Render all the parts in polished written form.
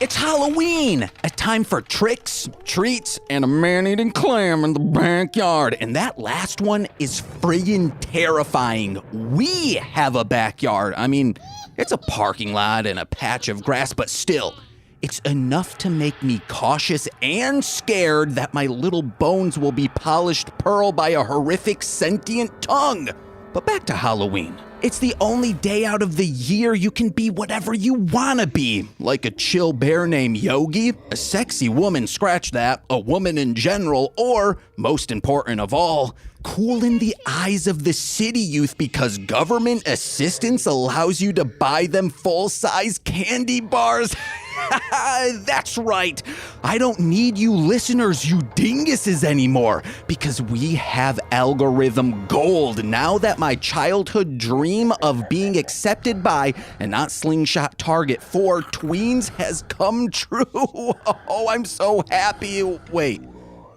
It's Halloween, a time for tricks, treats, and a man-eating clam in the backyard. And that last one is friggin' terrifying. We have a backyard. I mean, it's a parking lot and a patch of grass, but still, it's enough to make me cautious and scared that my little bones will be polished pearl by a horrific sentient tongue. But back to Halloween. It's the only day out of the year you can be whatever you wanna be. Like a chill bear named Yogi, a sexy woman, scratch that, a woman in general, or, most important of all, cool in the eyes of the city youth because government assistance allows you to buy them full-size candy bars. That's right. I don't need you listeners, you dinguses anymore, because we have algorithm gold now that my childhood dream of being accepted by and not slingshot target for tweens has come true. Oh, I'm so happy. Wait.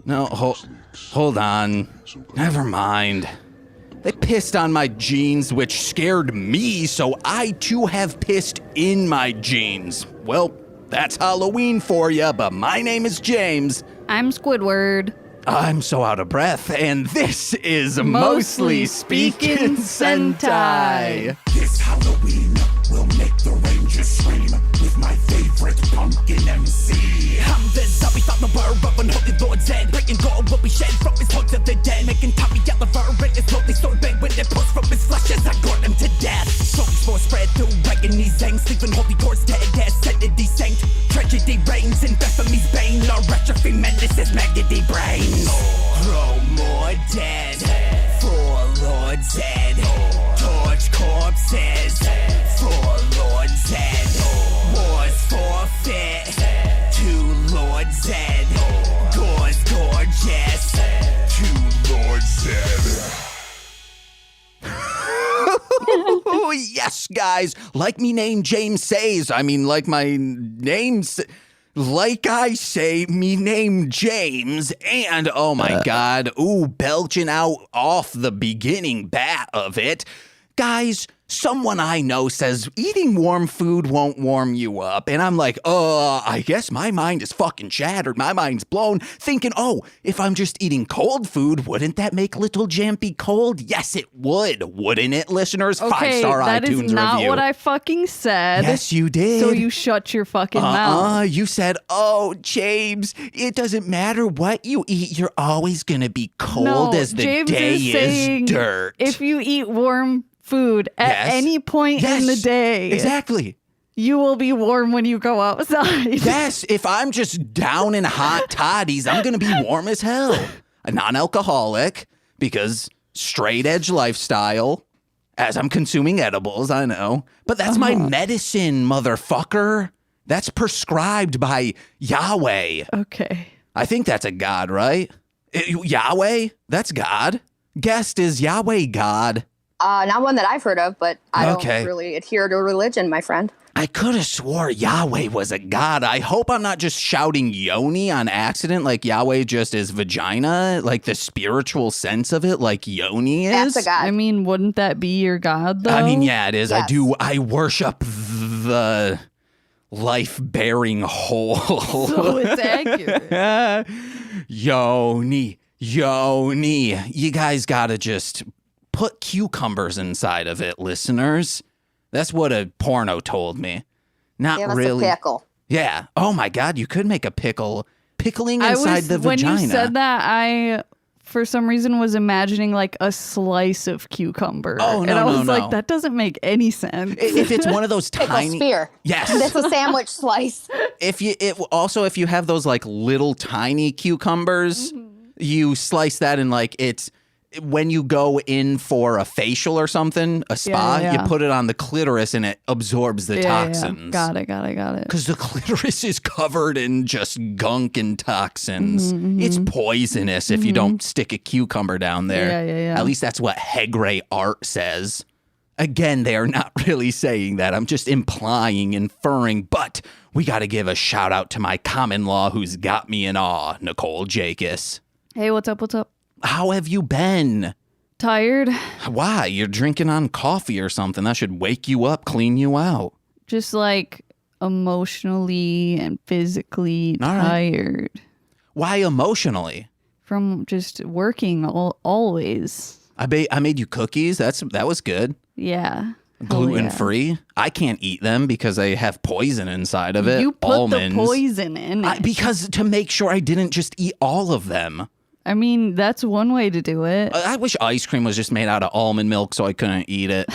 No, hold on. Never mind. They pissed on my jeans, which scared me, so I too have pissed in my jeans. Well, that's Halloween for ya, but my name is James. I'm Squidward. I'm so out of breath, and this is Mostly Speaking Sentai. This Halloween will make the Rangers scream with my favorite pumpkin MC. I'm the zombie thought the bird up on Holy Lord's head. Breaking gold will be shed from his hooks of the dead. Making Tommy Gulliver and his slowly sword bed when it pulls from his flesh as I gore him to death. Slowly more spread through agony's zangs, leaving Holy Lord's dead as sanity sank. Tragedy reigns in Bethany's bane. Our retrophy menaces maggoty brains. Grow more dead for Lord's head. Torch corpses for Lord's head. Wars forfeit to Lord's head. Gore's gorgeous to Lord's head. Oh, yes, guys. Like me name James says. I mean, like my name like I say, me name James, and oh my God, belching out off the beginning bat of it. Guys, someone I know says eating warm food won't warm you up. And I'm like, I guess my mind is fucking shattered. My mind's blown, thinking, if I'm just eating cold food, wouldn't that make Little Jampy cold? Yes, it would. Wouldn't it, listeners? Okay, 5-star that iTunes is not review. what I fucking said. Yes, you did. So you shut your fucking mouth. You said, James, it doesn't matter what you eat. You're always going to be cold as the James day is saying dirt. If you eat warm food at any point in the day. Exactly. You will be warm when you go outside. Yes, if I'm just down in hot toddies, I'm going to be warm as hell. A non-alcoholic, because straight edge lifestyle, as I'm consuming edibles, I know. But that's my medicine, motherfucker. That's prescribed by Yahweh. Okay. I think that's a god, right? Yahweh? That's God. Guest, is Yahweh God? Not one that I've heard of, but I don't really adhere to religion, my friend. I could have swore Yahweh was a god. I hope I'm not just shouting Yoni on accident, like Yahweh just is vagina, like the spiritual sense of it, like Yoni is. That's a god. I mean, wouldn't that be your god, though? I mean, yeah, it is. Yes. I worship the life-bearing whole. So it's accurate. Yoni. You guys gotta just put cucumbers inside of it, listeners. That's what a porno told me. Not Give us really. a pickle. Yeah. Oh my God, you could make a pickling inside the vagina. When you said that, I, for some reason, was imagining like a slice of cucumber. Oh, no, and I was no. like, that doesn't make any sense. If it's one of those Pickle tiny, spear. yes. That's a sandwich slice. If you have those like little tiny cucumbers, you slice that and like it's. When you go in for a facial or something, a spa, Yeah. you put it on the clitoris and it absorbs the toxins. Got it. Because the clitoris is covered in just gunk and toxins. It's poisonous if you don't stick a cucumber down there. Yeah. At least that's what Hegre art says. Again, they are not really saying that. I'm just implying, inferring. But we got to give a shout out to my common law who's got me in awe, Nicole Jacobs. Hey, what's up? How have you been? Tired. Why? You're drinking on coffee or something. That should wake you up, clean you out. Just like emotionally and physically tired. Why emotionally? From just working always. I made you cookies. That was good. Yeah. Gluten free. I can't eat them because they have poison inside of it. You put Almonds. the poison in it. Because to make sure I didn't just eat all of them. I mean, that's one way to do it. I wish ice cream was just made out of almond milk so I couldn't eat it.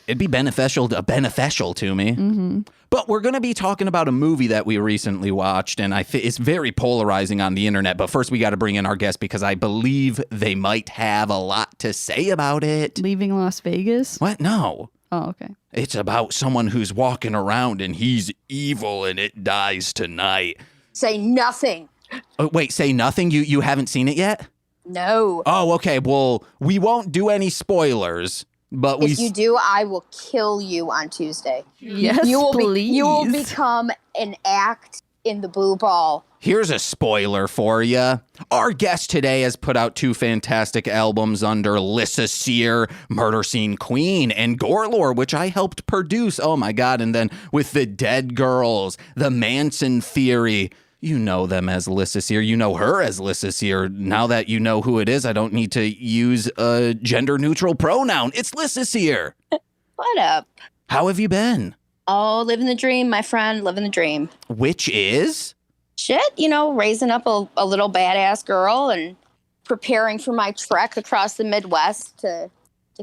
It'd be beneficial to me. Mm-hmm. But we're going to be talking about a movie that we recently watched, and it's very polarizing on the internet. But first, we got to bring in our guest because I believe they might have a lot to say about it. Leaving Las Vegas? What? No. Oh, okay. It's about someone who's walking around and he's evil and it dies tonight. Say nothing. Oh, wait, say nothing? You haven't seen it yet? No. Oh, okay. Well, we won't do any spoilers. But if you do, I will kill you on Tuesday. Yes, please. You will become an act in the blue ball. Here's a spoiler for you. Our guest today has put out 2 fantastic albums under Lyssa Sear, Murder Scene Queen, and Gorelore, which I helped produce. Oh my God. And then with the Dead Girls, the Manson Theory. You know them as Lyssa Sear. You know her as Lyssa Sear. Now that you know who it is, I don't need to use a gender-neutral pronoun. It's Lyssa Sear. What up? How have you been? Oh, living the dream, my friend. Living the dream. Which is? Shit, raising up a little badass girl and preparing for my trek across the Midwest to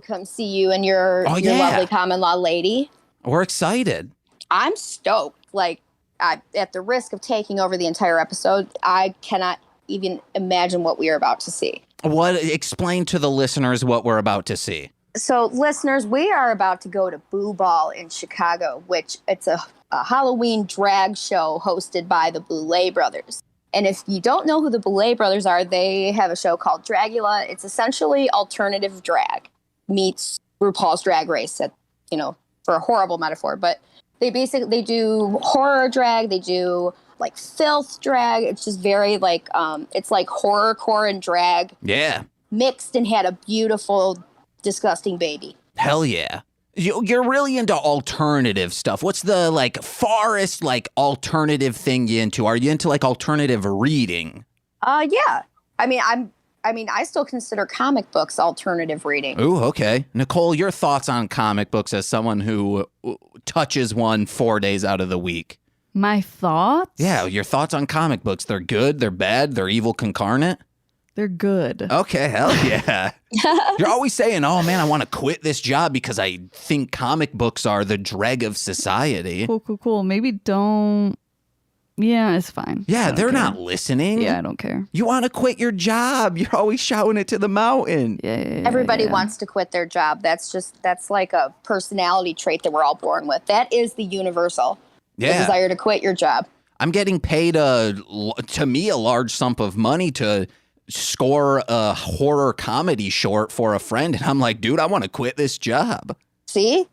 come see you and your lovely common law lady. We're excited. I'm stoked. At the risk of taking over the entire episode, I cannot even imagine what we are about to see. Explain to the listeners what we're about to see. So, listeners, we are about to go to Boo Ball in Chicago, which it's a Halloween drag show hosted by the Boulet Brothers. And if you don't know who the Boulet Brothers are, they have a show called Dragula. It's essentially alternative drag meets RuPaul's Drag Race, for a horrible metaphor, but they do horror drag. They do filth drag. It's just very it's like horrorcore and drag. Yeah. Mixed and had a beautiful, disgusting baby. Hell yeah. You're really into alternative stuff. What's the farthest alternative thing you into? Are you into alternative reading? Yeah. I still consider comic books alternative reading. Ooh, okay. Nicole, your thoughts on comic books as someone who touches one 4 days out of the week? My thoughts? Yeah, your thoughts on comic books. They're good, they're bad, they're evil incarnate? They're good. Okay, hell yeah. You're always saying, oh man, I want to quit this job because I think comic books are the dreg of society. Cool. Maybe don't. Yeah, it's fine. Yeah, they're not listening. Yeah, I don't care. You want to quit your job. You're always shouting it to the mountain. Yeah. Everybody wants to quit their job. That's like a personality trait that we're all born with. That is the universal. Yeah. The desire to quit your job. I'm getting paid, to me, a large sum of money to score a horror comedy short for a friend. And I'm like, dude, I want to quit this job. See?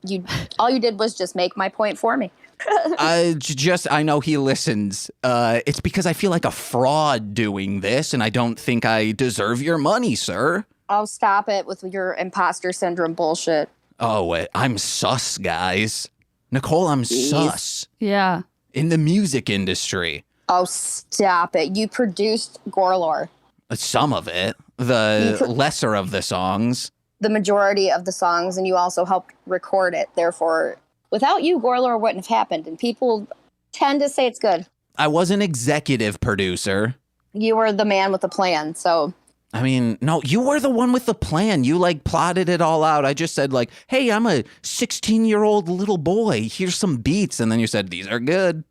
All you did was just make my point for me. I know he listens. It's because I feel like a fraud doing this, and I don't think I deserve your money, sir. Oh, stop it with your imposter syndrome bullshit. Oh, wait, I'm sus, guys. Nicole, I'm sus. Yeah. In the music industry. Oh, stop it. You produced Gorelore. Some of it. The lesser of the songs. The majority of the songs, and you also helped record it. Therefore, without you, Gorelore wouldn't have happened, and people tend to say it's good. I was an executive producer. You were the man with the plan, so... I mean, no, you were the one with the plan. You, plotted it all out. I just said, hey, I'm a 16-year-old little boy. Here's some beats. And then you said, these are good.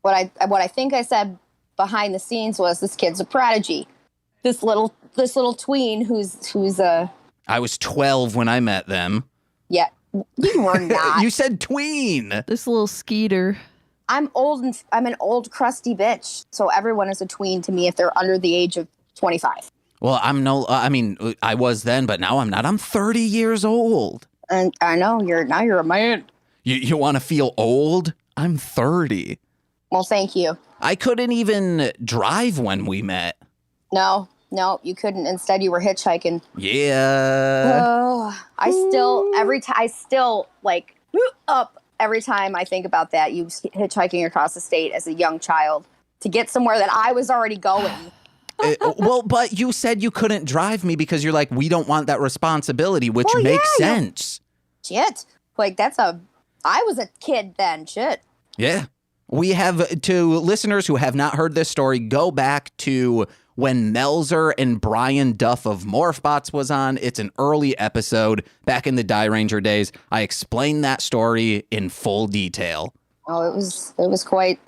What I think I said behind the scenes was, this kid's a prodigy. This little tween who's I was 12 when I met them. Yeah, you were not. You said tween. This little skeeter. I'm old, and I'm an old crusty bitch. So everyone is a tween to me if they're under the age of 25. Well, I was then, but now I'm not. I'm 30 years old. And I know you're a man. You want to feel old? I'm 30. Well, thank you. I couldn't even drive when we met. No, you couldn't. Instead, you were hitchhiking. Yeah. Oh, I still up every time I think about that, you hitchhiking across the state as a young child to get somewhere that I was already going. Well, but you said you couldn't drive me because you're like, we don't want that responsibility, which Well, makes yeah, sense. Shit. Like, I was a kid then. Shit. Yeah. We have, to listeners who have not heard this story, go back to when Melzer and Brian Duff of Morphbots was on. It's an early episode back in the Die Ranger days. I explained that story in full detail. Oh, it was quite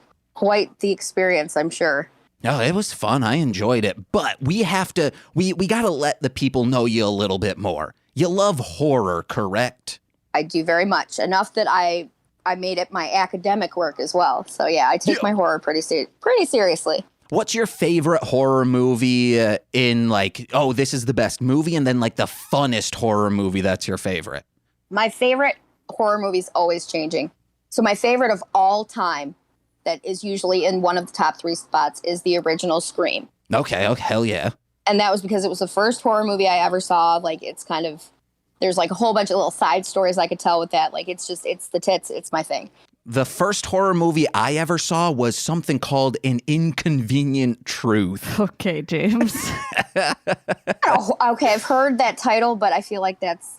the experience, I'm sure. Oh, it was fun. I enjoyed it. But we have to, we got to let the people know you a little bit more. You love horror, correct? I do very much. Enough that I made it my academic work as well. So yeah, I take my horror pretty seriously. What's your favorite horror movie in like, oh, this is the best movie, and then like the funnest horror movie that's your favorite? My favorite horror movie is always changing. So my favorite of all time that is usually in one of the top 3 spots is the original Scream. Okay, hell yeah. And that was because it was the first horror movie I ever saw. Like, it's kind of, there's like a whole bunch of little side stories I could tell with that. Like, it's the tits. It's my thing. The first horror movie I ever saw was something called An Inconvenient Truth. Okay, James. Oh, okay, I've heard that title, but I feel like that's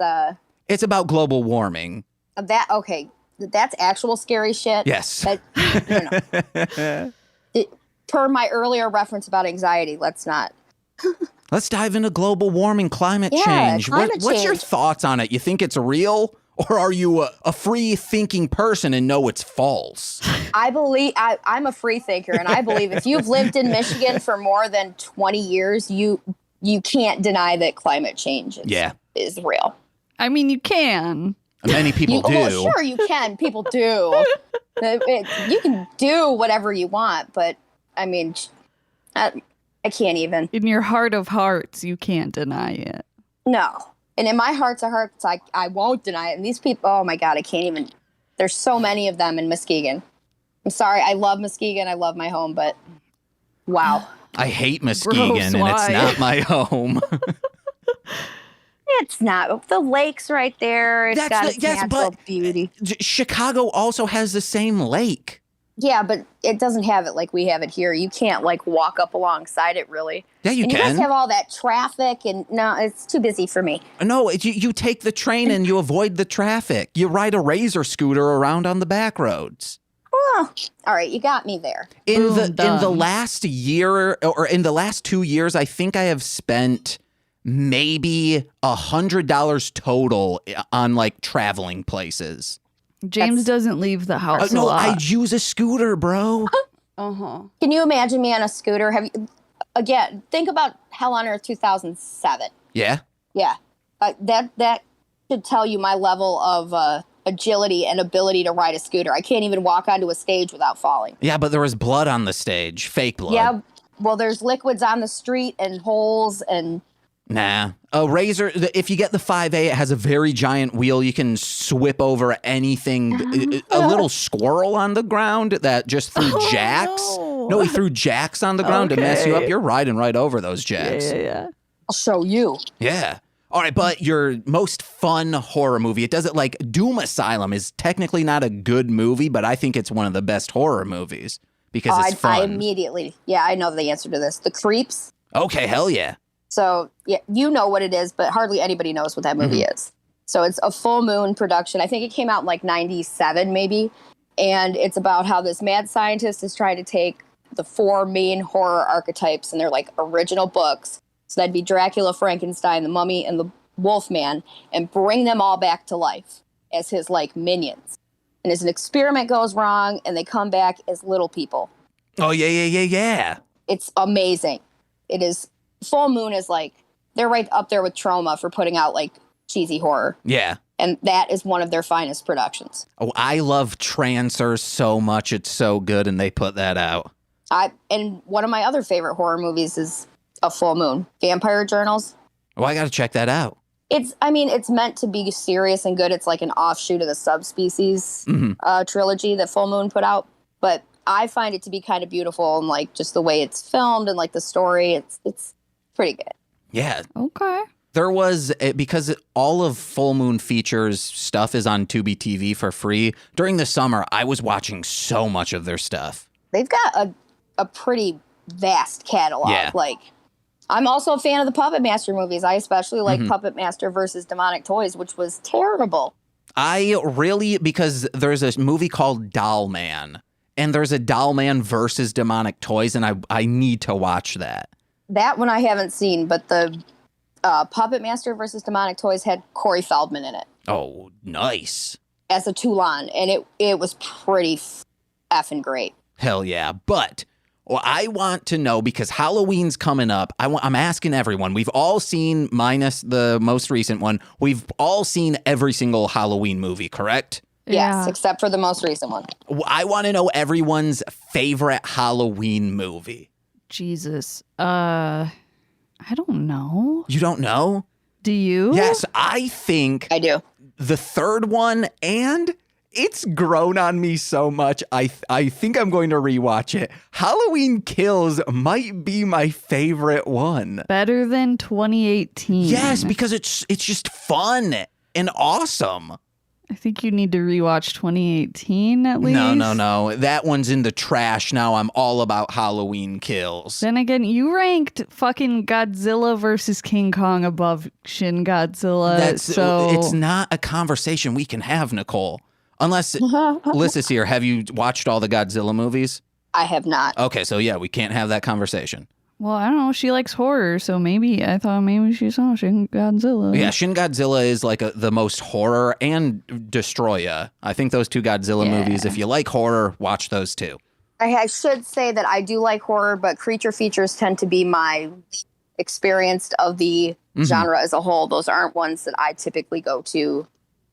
It's about global warming. That's actual scary shit. Yes. Per my earlier reference about anxiety, let's not. Let's dive into global warming, climate change. What's your thoughts on it? You think it's real? Or are you a free-thinking person and know it's false? I'm a free thinker, and I believe if you've lived in Michigan for more than 20 years, you can't deny that climate change is real. I mean, you can. Many people do. Well, sure, you can. People do. You can do whatever you want, but, I mean, I can't even. In your heart of hearts, you can't deny it. No. And in my heart of hearts, I won't deny it. And these people, oh my God, I can't even. There's so many of them in Muskegon. I'm sorry. I love Muskegon. I love my home, but wow. I hate Muskegon, and it's not my home. It's not. The lake's right there. It's got its natural beauty. Chicago also has the same lake. Yeah, but it doesn't have it like we have it here. You can't like walk up alongside it, really. Yeah, you can. You guys have all that traffic, and no, it's too busy for me. No, you take the train and you avoid the traffic. You ride a razor scooter around on the back roads. Oh, all right, you got me there. In the last year, or in the last 2 years, I think I have spent maybe $100 total on like traveling places. James doesn't leave the house a lot. I use a scooter, bro. Uh-huh. Can you imagine me on a scooter? Again, think about Hell on Earth 2007. Yeah? Yeah. That should tell you my level of agility and ability to ride a scooter. I can't even walk onto a stage without falling. Yeah, but there was blood on the stage. Fake blood. Yeah, well, there's liquids on the street and holes and... Nah. A razor, if you get the 5A, it has a very giant wheel. You can swip over anything. A little squirrel on the ground that just threw jacks. No, he threw jacks on the ground to mess you up. You're riding right over those jacks. Yeah. I'll show you. Yeah. All right, but your most fun horror movie, it doesn't like Doom Asylum is technically not a good movie, but I think it's one of the best horror movies because it's fun. I immediately, I know the answer to this. The Creeps. Okay, hell yeah. So, yeah, you know what it is, but hardly anybody knows what that movie is. So it's a full moon production. I think it came out in like 97 maybe. And it's about how this mad scientist is trying to take the 4 main horror archetypes and they're like original books. So that'd be Dracula, Frankenstein, the Mummy, and the Wolfman, and bring them all back to life as his like minions. And as an experiment goes wrong and they come back as little people. Oh, yeah. It's amazing. It is. Full Moon is like, they're right up there with Trauma for putting out like cheesy horror. Yeah. And that is one of their finest productions. Oh, I love Trancer so much. It's so good, and they put that out. And one of my other favorite horror movies is A Full Moon, Vampire Journals. Oh, I got to check that out. It's meant to be serious and good. It's like an offshoot of the Subspecies trilogy that Full Moon put out. But I find it to be kind of beautiful and like just the way it's filmed and like the story. It's pretty good. Yeah. Okay. There was, because all of Full Moon Features stuff is on Tubi TV for free. During the summer, I was watching so much of their stuff. They've got a pretty vast catalog. Yeah. Like, I'm also a fan of the Puppet Master movies. I especially like Puppet Master versus Demonic Toys, which was terrible. Because there's a movie called Doll Man, and there's a Doll Man versus Demonic Toys, and I need to watch that. That one I haven't seen, but the Puppet Master versus Demonic Toys had Corey Feldman in it Oh, nice. as a Toulon, and it was pretty effing great. Hell yeah. But I want to know, because Halloween's coming up, I'm asking everyone. We've all seen, minus the most recent one, we've all seen every single Halloween movie, correct? Yes, except for the most recent one. I want to know everyone's favorite Halloween movie. Jesus. I don't know. You don't know? Do you? Yes, I think I do. the third one, and it's grown on me so much. I think I'm going to rewatch it. Halloween Kills might be my favorite one. Better than 2018. Yes, because it's just fun and awesome. I think you need to rewatch 2018 at least. No. That one's in the trash now. I'm all about Halloween Kills. Then again, you ranked fucking Godzilla versus King Kong above Shin Godzilla. It's not a conversation we can have, Nicole. Unless Lyssa's here. Have you watched all the Godzilla movies? I have not. Okay, so yeah, we can't have that conversation. Well, I don't know. She likes horror, so I thought maybe she saw Shin Godzilla. Yeah, Shin Godzilla is like the most horror, and Destroya. I think those two Godzilla movies, if you like horror, watch those two. I should say that I do like horror, but creature features tend to be my experienced of the genre as a whole. Those aren't ones that I typically go to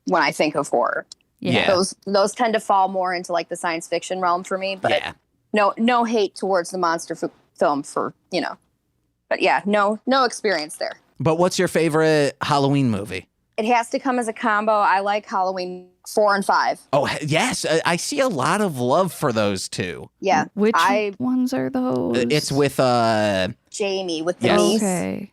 when I think of horror. Yeah. Those tend to fall more into like the science fiction realm for me. But no hate towards the monster film for, but yeah, no experience there. But what's your favorite Halloween movie? It has to come as a combo. I like Halloween 4 and 5. Oh, yes. I see a lot of love for those two. Yeah. Which ones are those? It's with Jamie with the niece. Okay.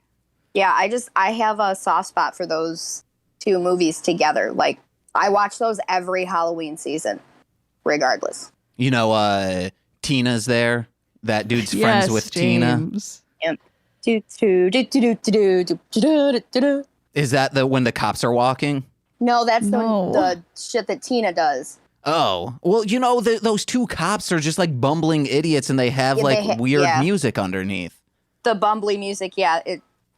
Yeah, I have a soft spot for those two movies together. Like, I watch those every Halloween season, regardless. Tina's there. That dude's friends with James. Tina. Is that when the cops are walking? No, that's No. the shit that Tina does. Oh, well, those two cops are just like bumbling idiots, and they have weird music underneath. The bumbly music, yeah.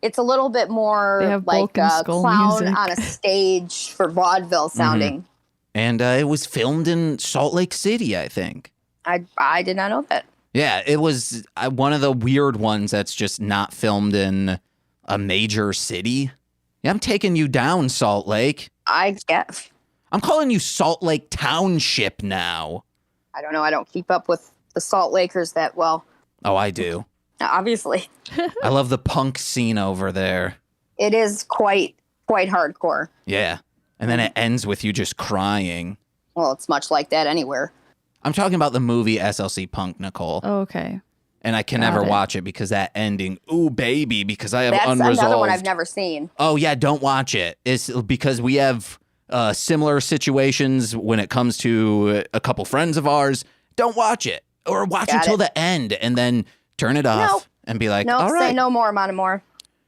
It's a little bit more They have like Bulk and a Skull clown music. on a stage for vaudeville sounding. And it was filmed in Salt Lake City, I think. I did not know that. Yeah, it was one of the weird ones that's just not filmed in a major city. Yeah, I'm taking you down, Salt Lake. I guess. I'm calling you Salt Lake Township now. I don't know. I don't keep up with the Salt Lakers that well. Oh, I do. Obviously, I love the punk scene over there. it is quite hardcore. Yeah. And then it ends with you just crying. Well, it's much like that anywhere. I'm talking about the movie SLC Punk, Nicole. Okay. And I can Got never it. watch it because that ending, ooh, baby, because I have That's unresolved. another one I've never seen. Oh, yeah, don't watch it. It's because we have similar situations when it comes to a couple friends of ours. Don't watch it. Or watch Got until it. the end and then turn it off Nope. and be like, No, all say right. no more, Monomore.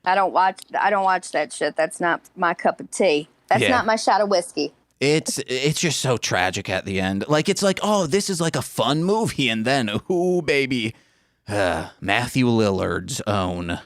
I don't watch that shit. That's not my cup of tea. That's Yeah. not my shot of whiskey. It's just so tragic at the end. Like, it's like, oh, this is like a fun movie. And then, ooh, baby, Matthew Lillard's own.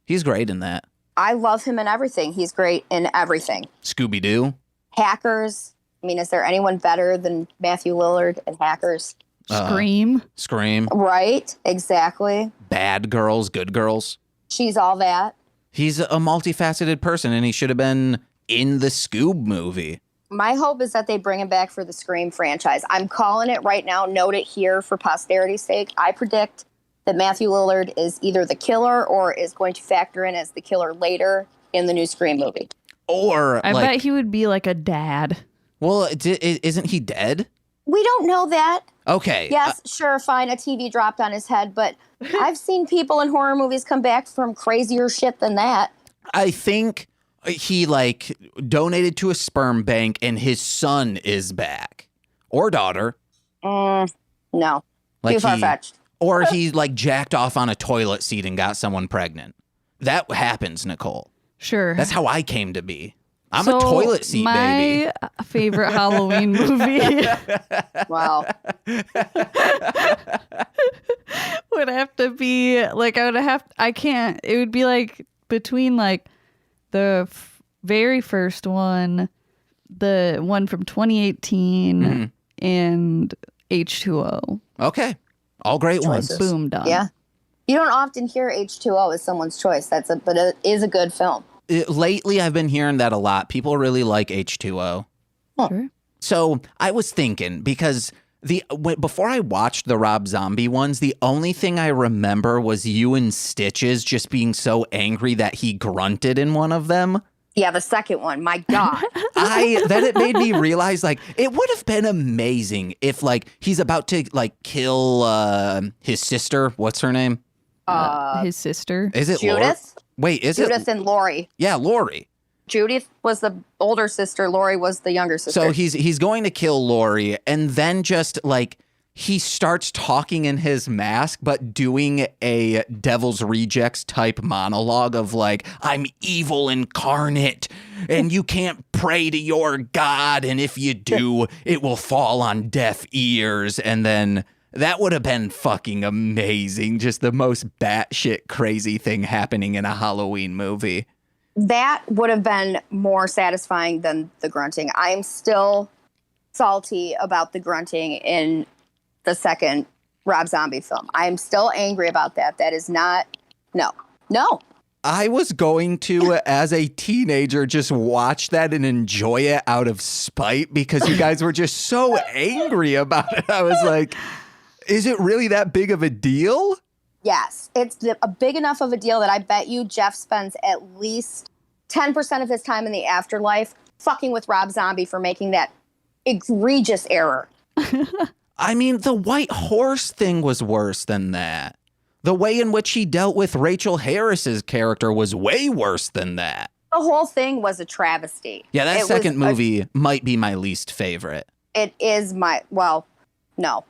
He's great in that. I love him in everything. He's great in everything. Scooby-Doo. Hackers. I mean, is there anyone better than Matthew Lillard in Hackers? Scream. Scream. Right? Exactly. Bad Girls, Good Girls. She's all that. He's a multifaceted person, and he should have been in the Scoob movie. My hope is that they bring him back for the Scream franchise. I'm calling it right now. Note it here for posterity's sake. I predict that Matthew Lillard is either the killer or is going to factor in as the killer later in the new Scream movie. Or, I like, bet he would be like a dad. well, isn't he dead? We don't know that. Okay. Yes, sure, fine. A TV dropped on his head, but I've seen people in horror movies come back from crazier shit than that. I think He like donated to a sperm bank and his son is back. Or daughter. No. Like Too far-fetched. Or he like jacked off on a toilet seat and got someone pregnant. That happens, Nicole. Sure. That's how I came to be. I'm So a toilet seat baby. My favorite Halloween movie Wow. would have to be like I can't. It would be like between like the very first one, the one from 2018, and H2O. Okay. All great ones. Boom, done. Yeah. You don't often hear H2O as someone's choice. But it is a good film. Lately, I've been hearing that a lot. People really like H2O. Sure. So I was thinking, because before I watched the Rob Zombie ones, the only thing I remember was you and Stitches just being so angry that he grunted in one of them. Yeah, the second one. My God. Then it made me realize, like, it would have been amazing if, like, he's about to, like, kill his sister. What's her name? His sister. Is it Judith? Wait, is Judith it? and Lori. Yeah, Lori. Judith was the older sister. Lori was the younger sister. So he's going to kill Lori, and then just like he starts talking in his mask, but doing a Devil's Rejects type monologue of like, I'm evil incarnate, and you can't pray to your God, and if you do, it will fall on deaf ears, and then. That would have been fucking amazing. Just the most batshit crazy thing happening in a Halloween movie. That would have been more satisfying than the grunting. I'm still salty about the grunting in the second Rob Zombie film. I'm still angry about that. That is not, no. I was going to, as a teenager, just watch that and enjoy it out of spite because you guys were just so angry about it. I was like... Is it really that big of a deal? Yes. It's a big enough of a deal that I bet you Jeff spends at least 10% of his time in the afterlife fucking with Rob Zombie for making that egregious error. I mean, the white horse thing was worse than that. The way in which he dealt with Rachel Harris's character was way worse than that. The whole thing was a travesty. Yeah, that second movie might be my least favorite. It is no.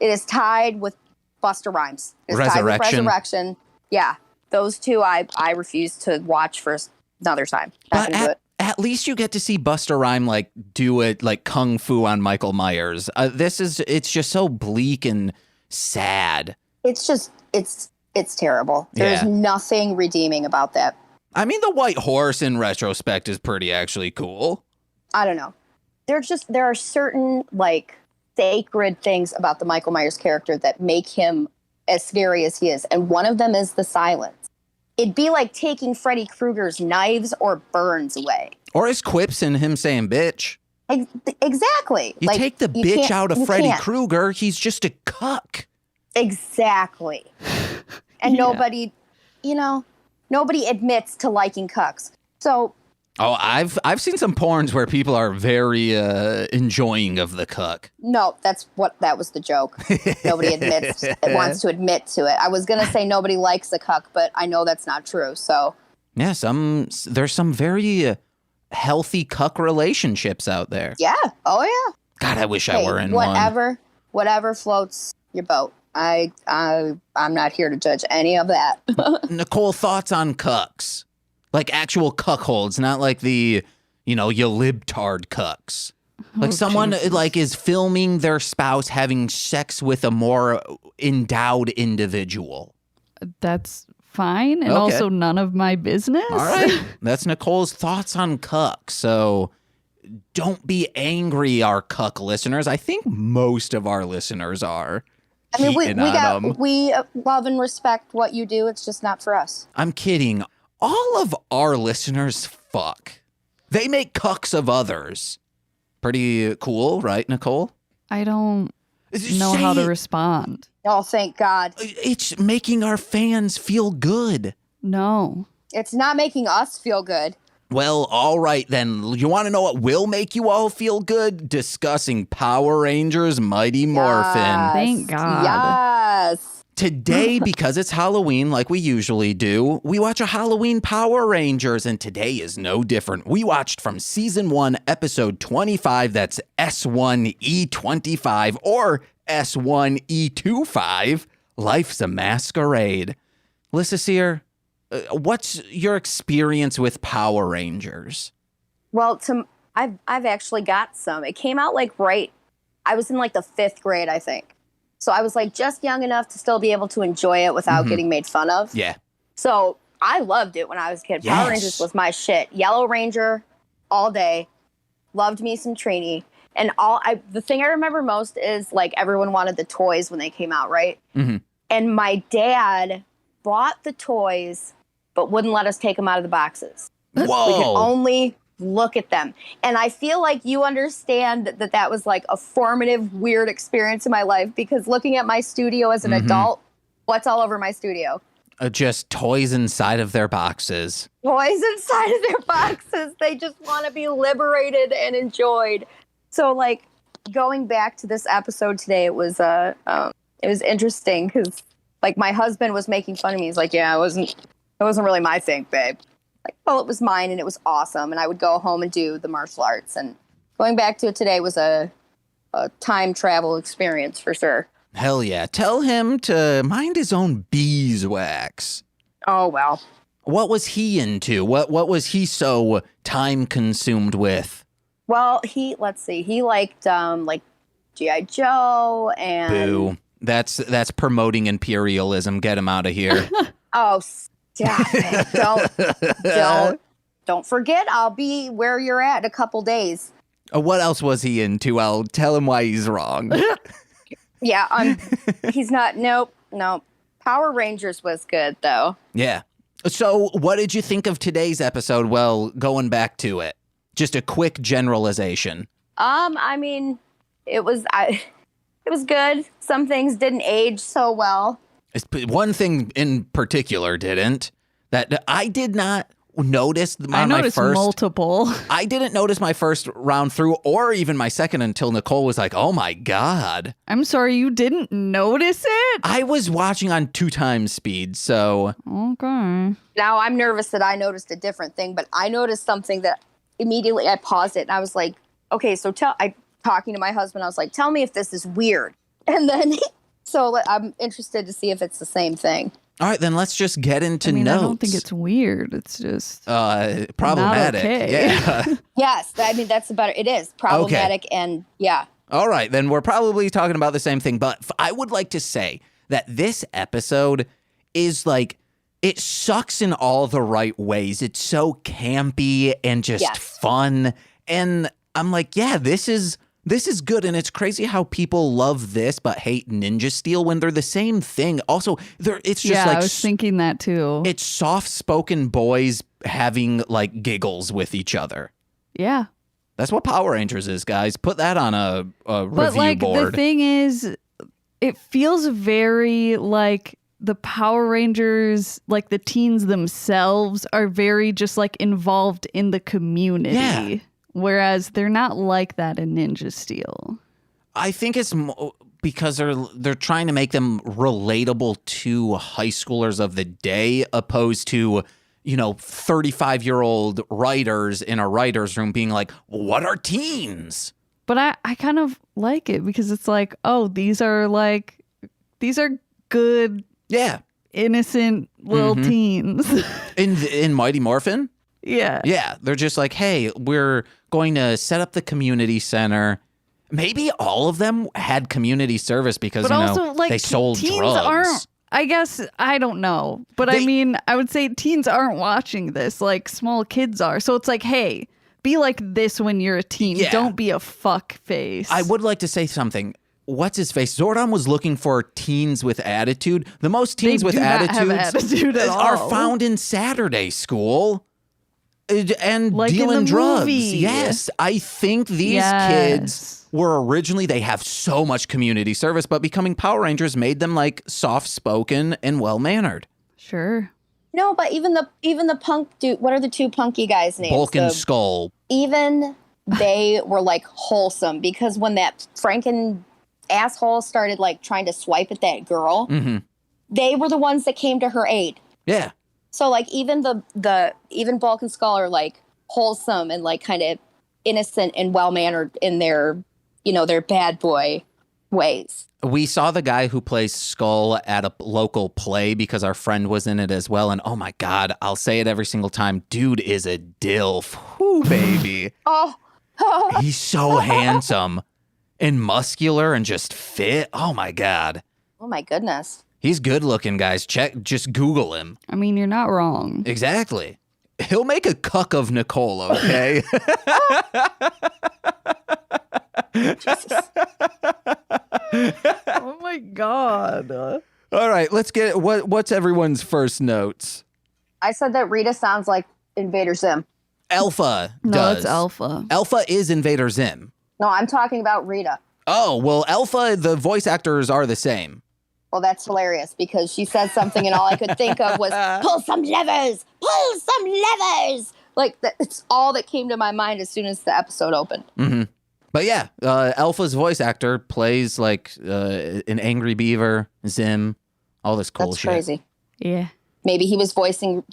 It is tied with Busta Rhymes. It's tied with Resurrection. Yeah. Those two I refuse to watch for another time. But at least you get to see Busta Rhymes like do it like kung fu on Michael Myers. It's just so bleak and sad. It's terrible. There's nothing redeeming about that. I mean, the white horse in retrospect is pretty actually cool. I don't know. There are certain like sacred things about the Michael Myers character that make him as scary as he is. And one of them is the silence. It'd be like taking Freddy Krueger's knives or burns away. Or his quips and him saying bitch. Exactly. You take the bitch out of Freddy Krueger, he's just a cuck. Exactly. And nobody admits to liking cucks. So Oh, I've seen some porns where people are very enjoying of the cuck. No, that was the joke. Nobody wants to admit to it. I was gonna say nobody likes a cuck, but I know that's not true. So yeah, there's some very healthy cuck relationships out there. Yeah. Oh yeah. God, I wish I were in one. Whatever floats your boat. I'm not here to judge any of that. Nicole, thoughts on cucks? Like actual cuckolds, not like the, you libtard cucks. Like someone like is filming their spouse having sex with a more endowed individual. That's fine. And also none of my business. All right. That's Nicole's thoughts on cucks. So don't be angry, our cuck listeners. I think most of our listeners are. I mean, we love and respect what you do. It's just not for us. I'm kidding. All of our listeners fuck. They make cucks of others. Pretty cool, right, Nicole? I don't know how to respond. Oh, thank God. It's making our fans feel good. No. It's not making us feel good. Well, all right then. You want to know what will make you all feel good? Discussing Power Rangers Mighty Morphin. Thank God. Yes. Today, because it's Halloween like we usually do, we watch a Halloween Power Rangers, and today is no different. We watched from season 1, episode 25, that's S1E25 or S1E25, Life's a Masquerade. Lyssa Sear, what's your experience with Power Rangers? Well, I've actually got some. It came out like I was in like the 5th grade, I think. So I was like just young enough to still be able to enjoy it without getting made fun of. Yeah. So I loved it when I was a kid. Yes. Power Rangers was my shit. Yellow Ranger all day. Loved me some Trini. And the thing I remember most is like everyone wanted the toys when they came out, right? Mm-hmm. And my dad bought the toys, but wouldn't let us take them out of the boxes. Whoa. We could only look at them. And I feel like you understand that was like a formative, weird experience in my life, because looking at my studio as an adult, what's all over my studio? Just toys inside of their boxes. Toys inside of their boxes. They just want to be liberated and enjoyed. So like going back to this episode today, it was interesting because like my husband was making fun of me. He's like, yeah, it wasn't really my thing, babe. Like, well, it was mine and it was awesome. And I would go home and do the martial arts. And going back to it today was a time travel experience for sure. Hell yeah. Tell him to mind his own beeswax. Oh, well. What was he into? What was he so time consumed with? Well, he liked like G.I. Joe and... Boo. That's promoting imperialism. Get him out of here. Oh, stop it. Don't forget, I'll be where you're at in a couple days. What else was he into? I'll tell him why he's wrong. Yeah, he's not. Nope. Power Rangers was good, though. Yeah. So what did you think of today's episode? Well, going back to it, just a quick generalization. I mean, it was good. Some things didn't age so well. One thing in particular didn't. That I did not notice. I noticed multiple. I didn't notice my first round through or even my second until Nicole was like, oh my God. I'm sorry, you didn't notice it? I was watching on 2 times speed, so. Okay. Now I'm nervous that I noticed a different thing, but I noticed something that immediately I paused it and I was like, okay, so talking to my husband, I was like, tell me if this is weird. And then, so I'm interested to see if it's the same thing. All right, then let's just get into notes. I don't think it's weird. It's just problematic. Not okay. Yeah. Yes, I mean, that's about it. It is problematic and yeah. All right, then we're probably talking about the same thing, but I would like to say that this episode is like, it sucks in all the right ways. It's so campy and just fun. And I'm like, yeah, this is good. And it's crazy how people love this but hate Ninja Steel when they're the same thing. Also, it's just like... I was thinking that too. It's soft-spoken boys having like giggles with each other. Yeah. That's what Power Rangers is, guys. Put that on a but review board. The thing is, it feels very like the Power Rangers, like the teens themselves are very just like involved in the community. Yeah. Whereas they're not like that in Ninja Steel. I think it's because they're trying to make them relatable to high schoolers of the day, opposed to, 35-year-old writers in a writer's room being like, well, what are teens? But I kind of like it because it's like, oh, these are good, innocent little teens. In Mighty Morphin? Yeah. Yeah. They're just like, hey, we're going to set up the community center. Maybe all of them had community service because, they sold teens drugs. I guess, I don't know. But I mean, I would say teens aren't watching this like small kids are. So it's like, hey, be like this when you're a teen. Yeah. Don't be a fuck face. I would like to say something. What's his face? Zordon was looking for teens with attitude. The most teens with attitude are found in Saturday school. And like dealing drugs. Movie. Yes. I think these kids were originally, they have so much community service, but becoming Power Rangers made them like soft-spoken and well-mannered. Sure. No, but even the punk dude, what are the 2 punky guys' names? Bulk and Skull. Even they were like wholesome, because when that Franken asshole started like trying to swipe at that girl, they were the ones that came to her aid. Yeah. So like even even Bulk and Skull are like wholesome and like kind of innocent and well-mannered in their, their bad boy ways. We saw the guy who plays Skull at a local play because our friend was in it as well. And oh my God, I'll say it every single time. Dude is a dilf. Whoo, baby. Oh. He's so handsome and muscular and just fit. Oh my God. Oh my goodness. He's good looking, guys. Just Google him. I mean, you're not wrong. Exactly. He'll make a cuck of Nicole, okay? Oh my God. All right, let's get what's everyone's first notes? I said that Rita sounds like Invader Zim. Alpha No, does. it's Alpha. Alpha is Invader Zim. No, I'm talking about Rita. Oh, well, Alpha, the voice actors are the same. Well, that's hilarious because she said something and all I could think of was, pull some levers, pull some levers. Like, it's all that came to my mind as soon as the episode opened. Mm-hmm. But yeah, Alpha's voice actor plays like an angry beaver, Zim, all this cool That's shit. crazy. Yeah. Maybe he was doing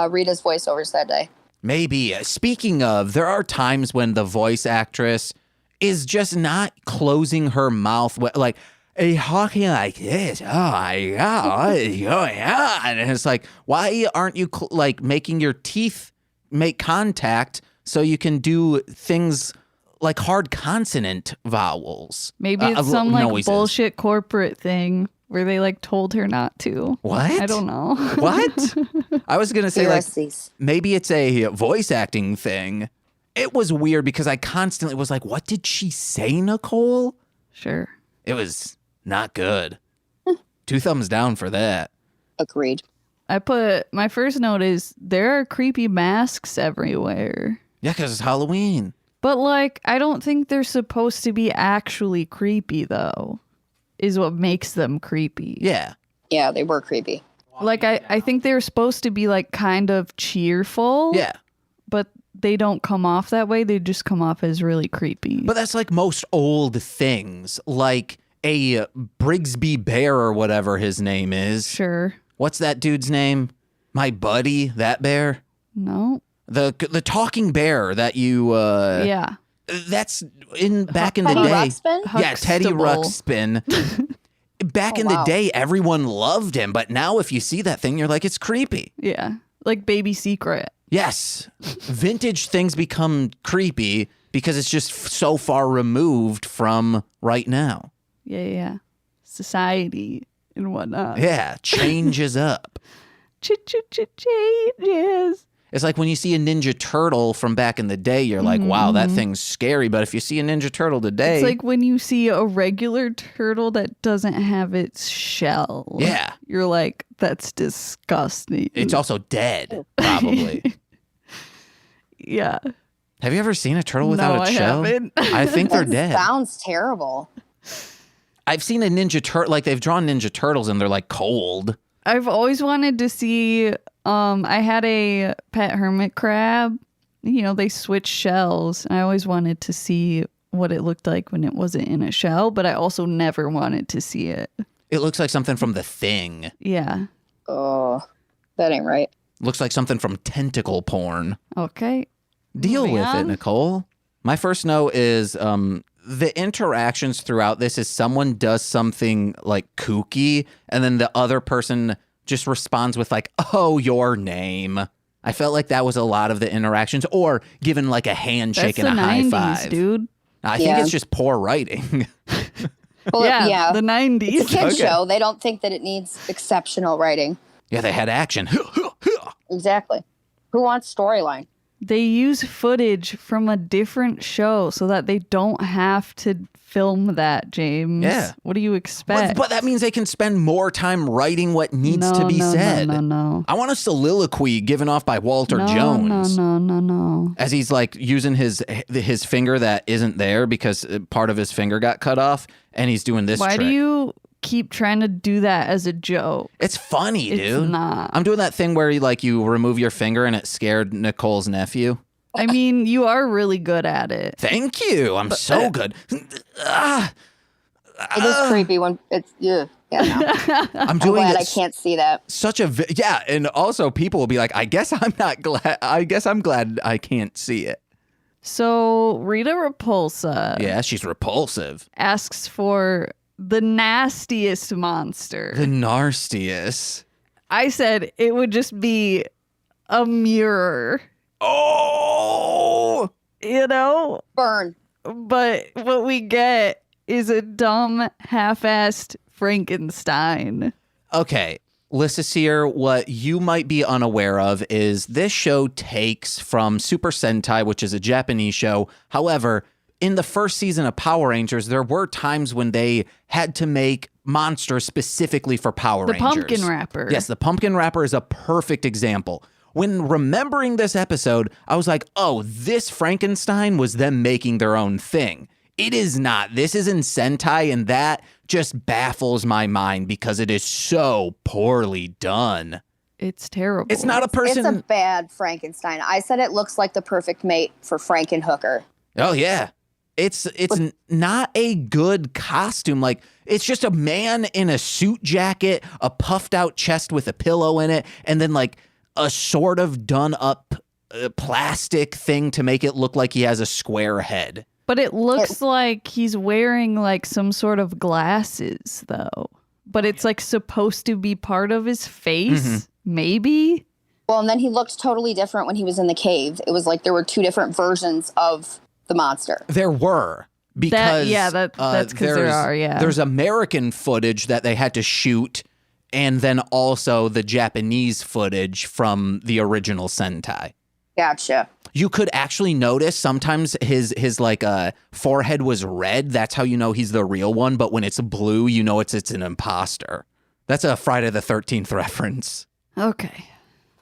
Rita's voiceovers that day. Maybe. Speaking of, there are times when the voice actress is just not closing her mouth. Like, talking like this. Oh my God, what is going on? And it's like, why aren't you making your teeth make contact so you can do things like hard consonant vowels? Maybe it's some like noises. bullshit corporate thing where they like told her not to. What? I don't know. What? I was going to say like Heresies. maybe it's a voice acting thing. It was weird because I constantly was like, what did she say, Nicole? Sure. It was not good. 2 thumbs down for that. Agreed. I put my first note is there are creepy masks everywhere. Yeah, because it's Halloween. But like, I don't think they're supposed to be actually creepy though, is what makes them creepy. Yeah. Yeah, they were creepy. Like, I think they're supposed to be like kind of cheerful. Yeah. But they don't come off that way. They just come off as really creepy. But that's like most old things, like a Brigsby Bear or whatever his name is. Sure. What's that dude's name? My buddy, that bear? No. The talking bear that you Yeah. that's back in the Teddy day. Ruxpin? Yeah, Teddy Huxtable. Ruxpin. Back in the wow. day, everyone loved him, but now if you see that thing, you're like, it's creepy. Yeah. Like Baby Secret. Yes. Vintage things become creepy because it's just so far removed from right now. Yeah. Society and whatnot. Yeah, changes up. Changes. It's like when you see a Ninja Turtle from back in the day, you're like, wow, that thing's scary. But if you see a Ninja Turtle today, It's like when you see a regular turtle that doesn't have its shell. yeah, You're like, that's disgusting. it's also dead, probably. Yeah. Have you ever seen a turtle without No, a I shell? haven't. I think they're That dead. sounds terrible. I've seen a Ninja Turtle, like they've drawn Ninja Turtles and they're like cold. I've always wanted to see, I had a pet hermit crab. You know, they switch shells. And I always wanted to see what it looked like when it wasn't in a shell, but I also never wanted to see it. It looks like something from The Thing. Yeah. Oh, that ain't right. Looks like something from tentacle porn. Okay. Deal Moving with it, on. Nicole. My first note is the interactions throughout this is someone does something like kooky and then the other person just responds with like, oh, your name. I felt like that was a lot of the interactions or given like a handshake That's and the a high 90s, five. dude. I think Yeah. it's just poor writing. Well, yeah. The 90s. It's a kid's Okay. show. They don't think that it needs exceptional writing. Yeah, they had action. Exactly. Who wants storyline? They use footage from a different show so that they don't have to film that, James. Yeah. What do you expect? But that means they can spend more time writing what needs to be said. No. I want a soliloquy given off by Walter Jones. No. As he's like using his finger that isn't there because part of his finger got cut off, and he's doing this Why trick. do you keep trying to do that as a joke? It's funny, It's dude. not. I'm doing that thing where you remove your finger and it scared Nicole's nephew. I mean, you are really good at it. Thank you. I'm so good. It is creepy when it's, yeah, no. I'm doing glad it I can't see that. yeah, and also people will be like, I guess I'm glad I can't see it. So Rita Repulsa Yeah, she's repulsive. asks for the nastiest monster. The narstiest. I said it would just be a mirror, Oh! you know? Burn. But what we get is a dumb, half-assed Frankenstein. Okay, Lyssa Sear, what you might be unaware of is this show takes from Super Sentai, which is a Japanese show. However, in the first season of Power Rangers, there were times when they had to make monsters specifically for Power Rangers. The pumpkin wrapper. Yes, the pumpkin wrapper is a perfect example. When remembering this episode, I was like, oh, this Frankenstein was them making their own thing. It is not. This is in Sentai, and that just baffles my mind because it is so poorly done. It's terrible. It's not a person. It's a bad Frankenstein. I said it looks like the perfect mate for Frankenhooker. Oh, yeah. It's not a good costume. Like, it's just a man in a suit jacket, a puffed out chest with a pillow in it, and then like a sort of done up plastic thing to make it look like he has a square head. But it looks like he's wearing like some sort of glasses, though. But it's like supposed to be part of his face, maybe? Well, and then he looked totally different when he was in the cave. It was like there were two different versions of the monster. There were. Because that's because there are, yeah. There's American footage that they had to shoot, and then also the Japanese footage from the original Sentai. Gotcha. You could actually notice sometimes his like forehead was red. That's how you know he's the real one. But when it's blue, you know it's an imposter. That's a Friday the 13th reference. Okay.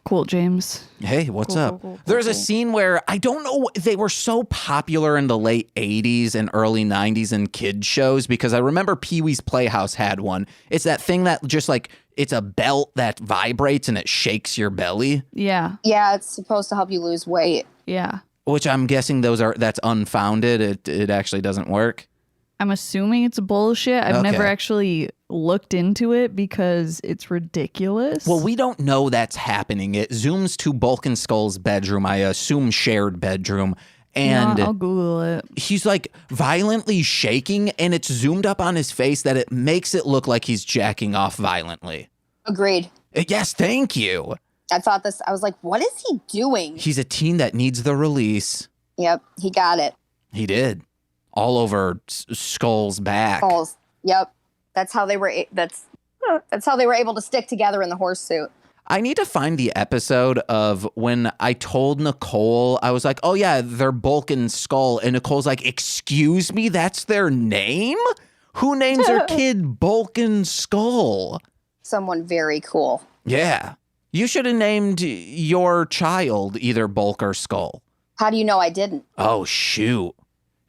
Cool, James. Hey, what's Cool, up? cool, There's a scene where I don't know. They were so popular in the late 80s and early 90s in kids shows because I remember Pee-wee's Playhouse had one. It's that thing that just like it's a belt that vibrates and it shakes your belly. Yeah. Yeah, it's supposed to help you lose weight. Yeah. Which I'm guessing that's unfounded. It actually doesn't work. I'm assuming it's bullshit. I've never actually looked into it because it's ridiculous. Well, we don't know that's happening. It zooms to Bulk and Skull's bedroom, I assume shared bedroom. And I'll Google it. He's like violently shaking and it's zoomed up on his face that it makes it look like he's jacking off violently. Agreed. Yes, thank you. I thought this, I was like, what is he doing? He's a teen that needs the release. Yep, he got it. He did. All over Skull's back. Balls. Yep. That's how they were able to stick together in the horse suit. I need to find the episode of when I told Nicole, I was like, oh yeah, they're Bulk and Skull. And Nicole's like, excuse me, that's their name? Who names their kid Bulk and Skull? Someone very cool. Yeah. You should have named your child either Bulk or Skull. How do you know I didn't? Oh, shoot.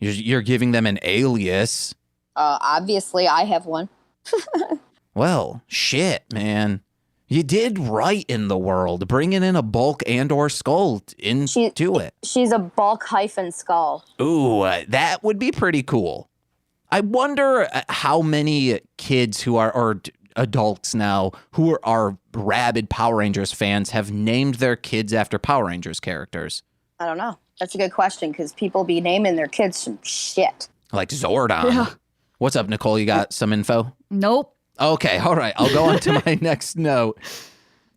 You're giving them an alias. Obviously, I have one. Well, shit, man. You did right in the world, bringing in a Bulk and or Skull into it. She's a Bulk hyphen Skull. Ooh, that would be pretty cool. I wonder how many kids who are, or adults now, who are rabid Power Rangers fans have named their kids after Power Rangers characters. I don't know. That's a good question because people be naming their kids some shit. Like Zordon. Yeah. What's up, Nicole? You got some info? Nope. Okay, all right. I'll go on to my next note.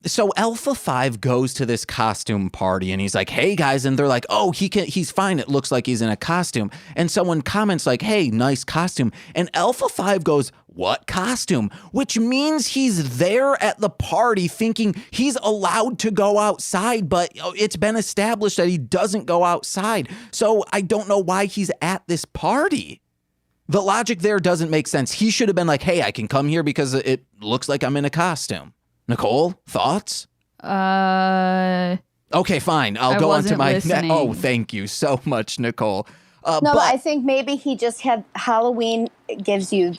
So Alpha 5 goes to this costume party and he's like, hey guys, and they're like, oh, he's fine. It looks like he's in a costume. And someone comments like, hey, nice costume. And Alpha 5 goes, what costume? Which means he's there at the party thinking he's allowed to go outside, but it's been established that he doesn't go outside. So I don't know why he's at this party. The logic there doesn't make sense. He should have been like, hey, I can come here because it looks like I'm in a costume. Nicole, thoughts? Okay, fine. I'll go on to my oh, thank you so much, Nicole. But I think maybe he just had Halloween gives you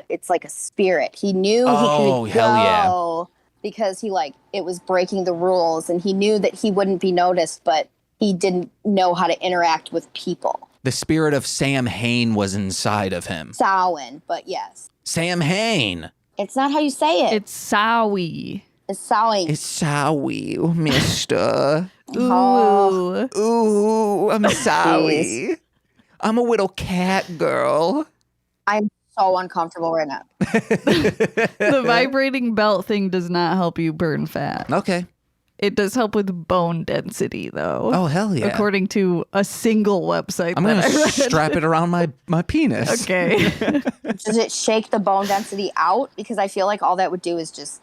it's like a spirit. He knew he could go because it was breaking the rules and he knew that he wouldn't be noticed, but he didn't know how to interact with people. The spirit of Sam Hain was inside of him. Samhain, but yes. Sam Hain. It's not how you say it. It's Sowie. It's sowing. It's sorry, mister. Ooh. Ooh, I'm sorry. I'm a little cat girl. I'm so uncomfortable right now. The vibrating belt thing does not help you burn fat. Okay. It does help with bone density, though. Oh, hell yeah. According to a single website I'm that going I to read. strap it around my penis. Okay. Does it shake the bone density out? Because I feel like all that would do is just,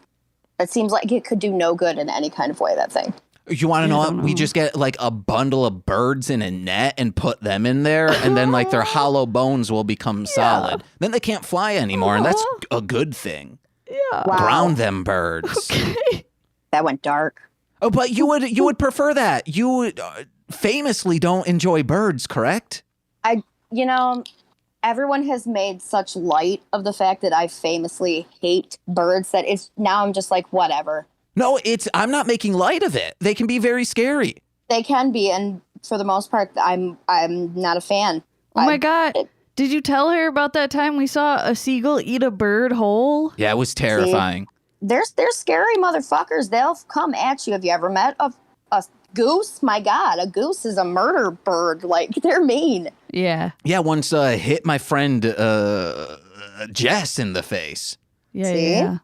it seems like it could do no good in any kind of way, that thing. You want to know I what? don't We know. just get like a bundle of birds in a net and put them in there, and then like their hollow bones will become solid. Then they can't fly anymore, and that's a good thing. Yeah. Wow. Ground them birds. That went dark. Oh, but you would prefer that. You famously don't enjoy birds, correct? Everyone has made such light of the fact that I famously hate birds that it's now I'm just like, whatever. No, I'm not making light of it. They can be very scary. They can be, and for the most part, I'm not a fan. Oh my God. Did you tell her about that time we saw a seagull eat a bird whole? Yeah, it was terrifying. They're scary motherfuckers. They'll come at you. Have you ever met a goose? My God, a goose is a murder bird. Like, they're mean. Yeah. Yeah, once hit my friend Jess in the face. Yeah. See? Yeah.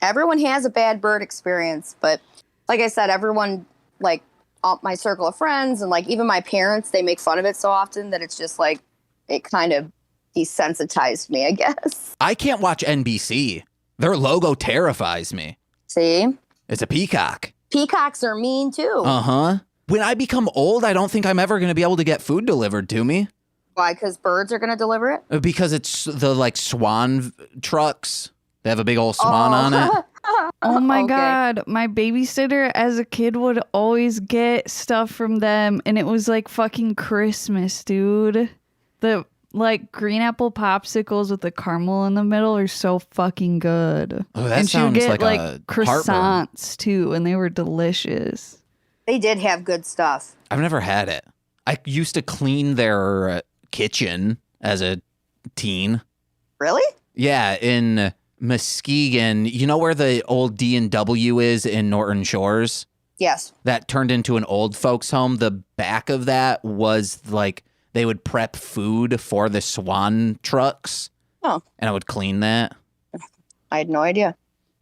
Everyone has a bad bird experience, but like I said, everyone, like all my circle of friends and like even my parents, they make fun of it so often that it's just like it kind of desensitized me, I guess. I can't watch NBC. Their logo terrifies me. See? It's a peacock. Peacocks are mean too. Uh-huh. When I become old, I don't think I'm ever going to be able to get food delivered to me. Why? Because birds are going to deliver it? Because it's the like swan trucks. They have a big old swan on it. Oh my Okay. God. My babysitter as a kid would always get stuff from them, and it was like fucking Christmas, dude. The like green apple popsicles with the caramel in the middle are so fucking good. Oh, that and she would sounds get like a croissants too, and they were delicious. They did have good stuff. I've never had it. I used to clean their kitchen as a teen. Really? Yeah, in Muskegon. You know where the old D&W is in Norton Shores? Yes. That turned into an old folks home. The back of that was like they would prep food for the swan trucks. Oh. And I would clean that. I had no idea.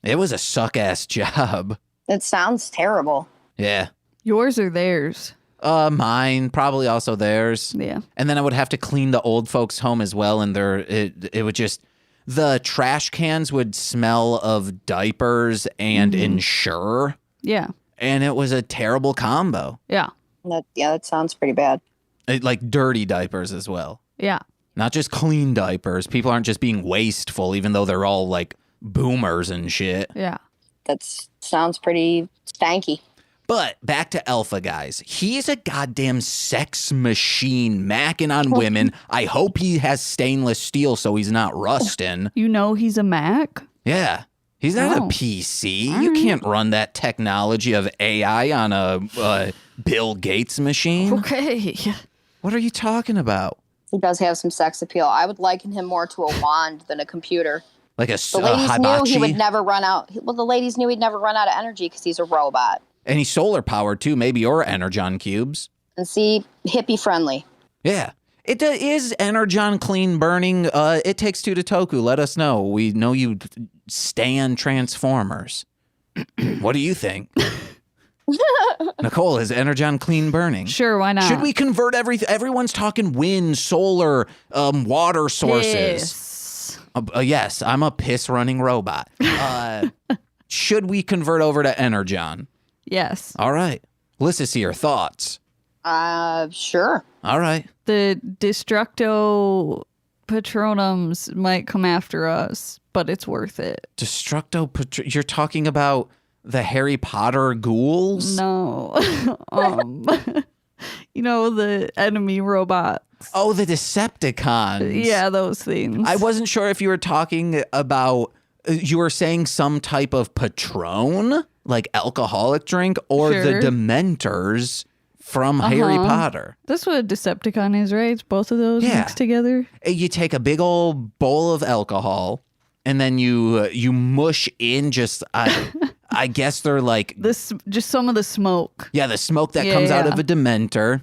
It was a suck-ass job. It sounds terrible. Yeah. Yours or theirs? Mine, probably also theirs. Yeah. And then I would have to clean the old folks home as well, and it would just the trash cans would smell of diapers and Ensure, Yeah. and it was a terrible combo. Yeah. That sounds pretty bad. Like dirty diapers as well. Yeah. Not just clean diapers. People aren't just being wasteful, even though they're all like boomers and shit. Yeah. That sounds pretty stanky. But back to Alpha, guys. He's a goddamn sex machine macking on women. I hope he has stainless steel so he's not rusting. You know he's a Mac? Yeah. He's not Oh. a PC. You can't run that technology of AI on a Bill Gates machine. Okay. What are you talking about? He does have some sex appeal. I would liken him more to a wand than a computer. Like a The ladies knew he hibachi? would never run out. Well, the ladies knew he'd never run out of energy because he's a robot. And he's solar powered too, maybe, or Energon cubes. And see, hippie friendly. Yeah. It is Energon clean burning. It takes two to Toku. Let us know. We know you stan Transformers. What do you think? Nicole, is Energon clean burning? Sure, why not? Should we convert everything? Everyone's talking wind, solar, water sources. Yes. Yes, I'm a piss running robot. Should we convert over to Energon? Yes. All right. Lyssa, see your thoughts. Sure. All right. The Destructo Patronums might come after us, but it's worth it. You're talking about the Harry Potter ghouls? No. You know, the enemy robots. Oh, the Decepticons. Yeah, those things. I wasn't sure if you were talking about, you were saying some type of Patron, like alcoholic drink, or the Sure. Dementors from Harry Potter. That's what a Decepticon is, right? It's both of those Yeah. mixed together. You take a big old bowl of alcohol, and then you mush in just I guess they're like This just some of the smoke. yeah, the smoke that comes out of a Dementor.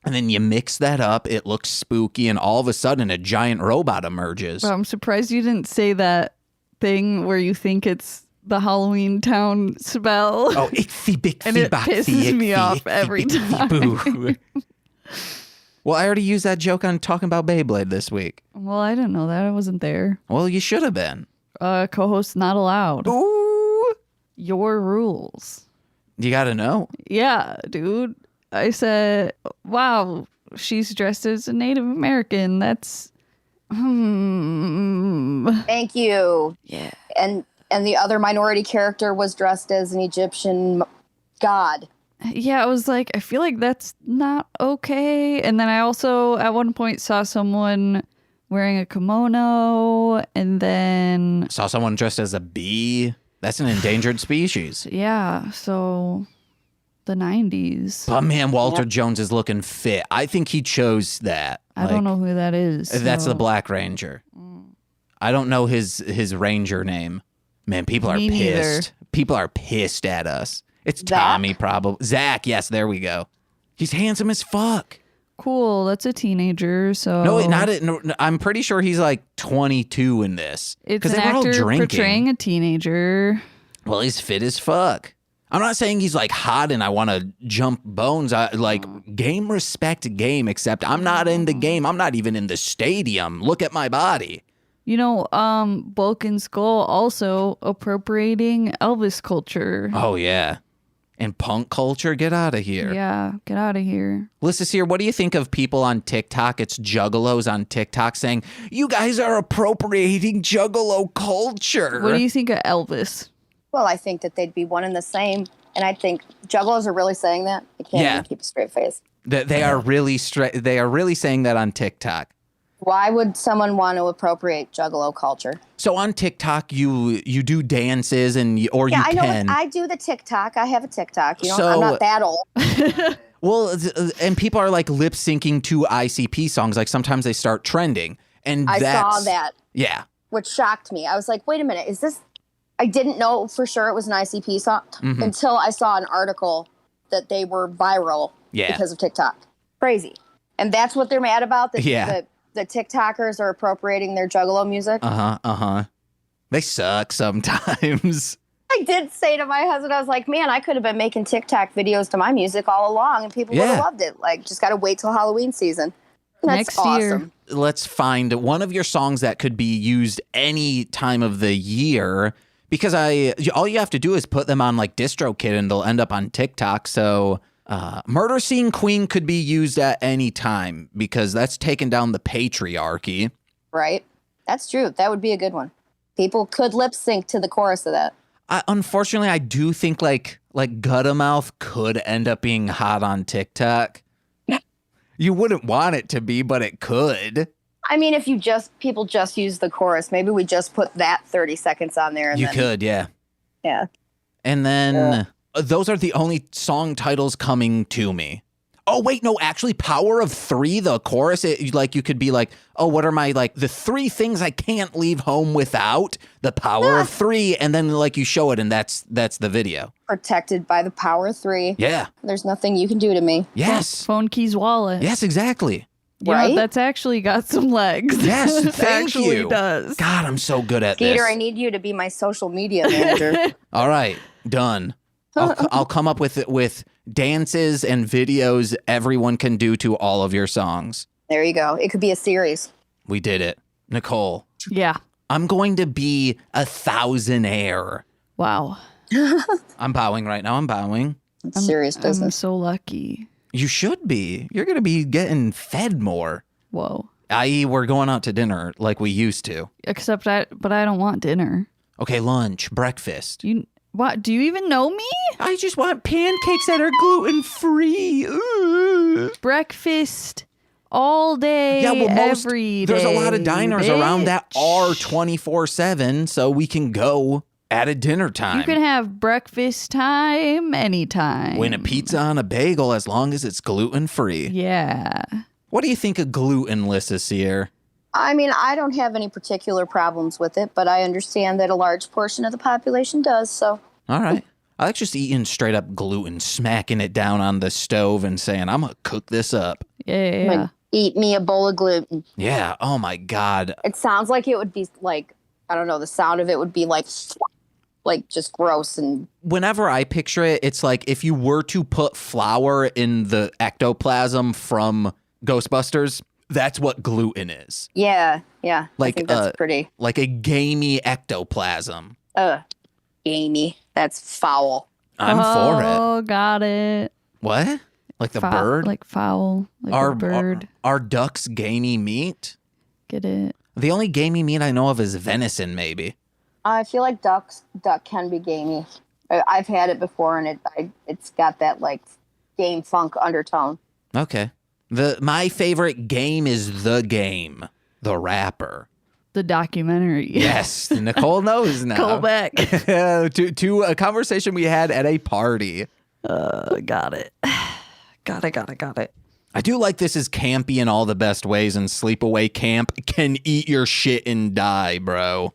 And then you mix that up. It looks spooky, and all of a sudden, a giant robot emerges. Wow, I'm surprised you didn't say that thing where you think it's the Halloween Town spell. Oh, ickfy, bickfy, And it boxy, pisses me ickfy, off ickfy, every bickfy, boo. Well, I already used that joke on talking about Beyblade this week. Well, I didn't know that. I wasn't there. Well, you should have been. Co-host not allowed. Ooh. Your rules. You got to know. Yeah, dude. I said, wow, she's dressed as a Native American. That's Thank you. Yeah. And the other minority character was dressed as an Egyptian god. Yeah, I was like, I feel like that's not okay. And then I also, at one point, saw someone wearing a kimono, and then, Saw someone dressed as a bee. That's an endangered species. yeah, so the 90s. But man, Walter Jones is looking fit. I think he chose that. I don't know who that is. That's so- the Black Ranger. I don't know his ranger name. Man, people are Me neither. pissed. People are pissed at us. It's Zach? Tommy, probably. Zach, yes, there we go. He's handsome as fuck. Cool, that's a teenager, so... No, I'm pretty sure he's like 22 in this. It's 'Cause an they were all actor drinking. portraying a teenager. Well, he's fit as fuck. I'm not saying he's like hot and I want to jump bones. I like game respect game, except I'm not in the game. I'm not even in the stadium. Look at my body. You know, Bulk and Skull also appropriating Elvis culture. Oh, yeah. And punk culture, get out of here. Yeah, get out of here. Lyssa here, what do you think of people on TikTok? It's juggalos on TikTok saying, you guys are appropriating juggalo culture. What do you think of Elvis? Well, I think that they'd be one and the same. And I think juggalos are really saying that. They can't Yeah. even keep a straight face. They are really they are really saying that on TikTok. Why would someone want to appropriate juggalo culture? So on TikTok, you do dances or Yeah, you I know. can. I do the TikTok. I have a TikTok. You know, So- I'm not that old. Well, and people are like lip syncing to ICP songs. Like sometimes they start trending, and I that's, saw that, Yeah, which shocked me. I was like, wait a minute, is this? I didn't know for sure it was an ICP song Mm-hmm. until I saw an article that they were viral Yeah. because of TikTok. Crazy. And that's what they're mad about? That Yeah. the TikTokers are appropriating their juggalo music? They suck sometimes. I did say to my husband, I was like, man, I could have been making TikTok videos to my music all along and people would Yeah. have loved it. Like, just got to wait till Halloween season. And that's Next year. awesome. Let's find one of your songs that could be used any time of the year. Because all you have to do is put them on like DistroKid and they'll end up on TikTok. So Murder Scene Queen could be used at any time because that's taken down the patriarchy. Right? That's true. That would be a good one. People could lip sync to the chorus of that. Unfortunately, I do think like Guttamouth could end up being hot on TikTok. You wouldn't want it to be, but it could. I mean, if people just use the chorus, maybe we just put that 30 seconds on there. And You then, could, yeah. Yeah. And then those are the only song titles coming to me. Oh, wait, no, actually, Power of Three, the chorus, you could be like, oh, what are my, the three things I can't leave home without? The Power of Three. And then, you show it, and that's the video. Protected by the power of 3. Yeah. There's nothing you can do to me. Yes. Phone keys wallet. Yes, exactly. You know, Right? that's actually got some legs. Yes, It thank actually you. does. God, I'm so good at Skeeter, this. I need you to be my social media manager. All right, done. I'll come up with dances and videos everyone can do to all of your songs. There you go. It could be a series. We did it. Nicole, Yeah. I'm going to be a thousandaire. Wow. I'm bowing right now. I'm bowing. It's serious I'm business. so lucky. You should be. You're going to be getting fed more. Whoa. I.e., we're going out to dinner like we used to. But I don't want dinner. Okay, lunch, breakfast. What? Do you even know me? I just want pancakes that are gluten-free. Breakfast all day, Yeah, well, every day. there's a lot of diners around that bitch. are 24/7, so we can go at a dinner time. You can have breakfast time anytime. Win a pizza on a bagel as long as it's gluten-free. Yeah. What do you think of gluten, Lyssa Sear? I mean, I don't have any particular problems with it, but I understand that a large portion of the population does, so. All right. I like just eating straight up gluten, smacking it down on the stove and saying, I'm going to cook this up. Yeah. Like, eat me a bowl of gluten. Yeah. Oh, my God. It sounds like it would be like, I don't know, the sound of it would be like just gross. And whenever I picture it, it's like if you were to put flour in the ectoplasm from Ghostbusters, that's what gluten is. yeah. Like, I think that's pretty. Like a gamey ectoplasm. Gamey. That's foul. I'm for it. Oh, got it. What? Like the bird? Like foul. Like a bird. Are ducks gamey meat? Get it? The only gamey meat I know of is venison, maybe. I feel like duck can be gamey. I've had it before, and it's got that like game funk undertone. Okay. My favorite game is The Game, the rapper. The documentary. Yes, Nicole knows now. Call back. to a conversation we had at a party. Got it. Got it. I do like this is campy in all the best ways, and Sleepaway Camp can eat your shit and die, bro.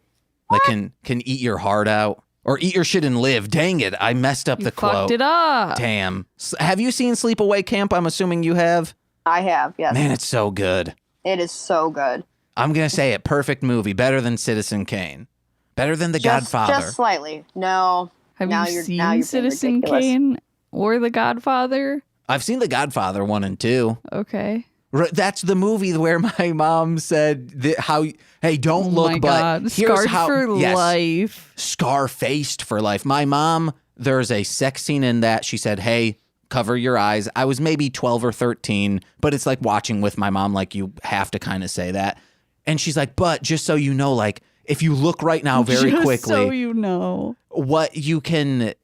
Like can eat your heart out or eat your shit and live. Dang it, I messed up the quote. Fucked it up. Damn. Have you seen Sleepaway Camp? I'm assuming you have. I have, yes. Man, it's so good. It is so good. I'm gonna say it. Perfect movie. Better than Citizen Kane. Better than The Godfather. Just slightly. No. Have now you you're seen Citizen ridiculous. Kane or The Godfather? I've seen The Godfather 1 and 2. Okay. That's the movie where my mom said hey, don't look, my but God. here's Scarred how. for Yes, life. Scar-faced for life. My mom, there's a sex scene in that. She said, hey, cover your eyes. I was maybe 12 or 13, but it's like watching with my mom, like you have to kind of say that. And she's like, but just so you know, like if you look right now very Just quickly, so you know. what you can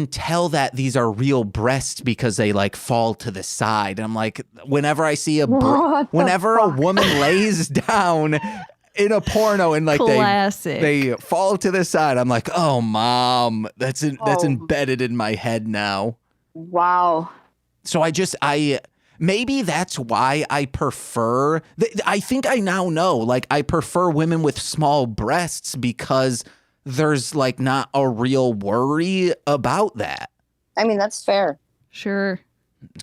tell that these are real breasts because they like fall to the side. And I'm like, whenever I see whenever a woman lays down in a porno and like Classic. they fall to the side, I'm like, oh, mom, that's embedded in my head now. Wow. So maybe that's why I prefer, I think I now know, like I prefer women with small breasts because there's like not a real worry about that. I mean, that's fair. Sure.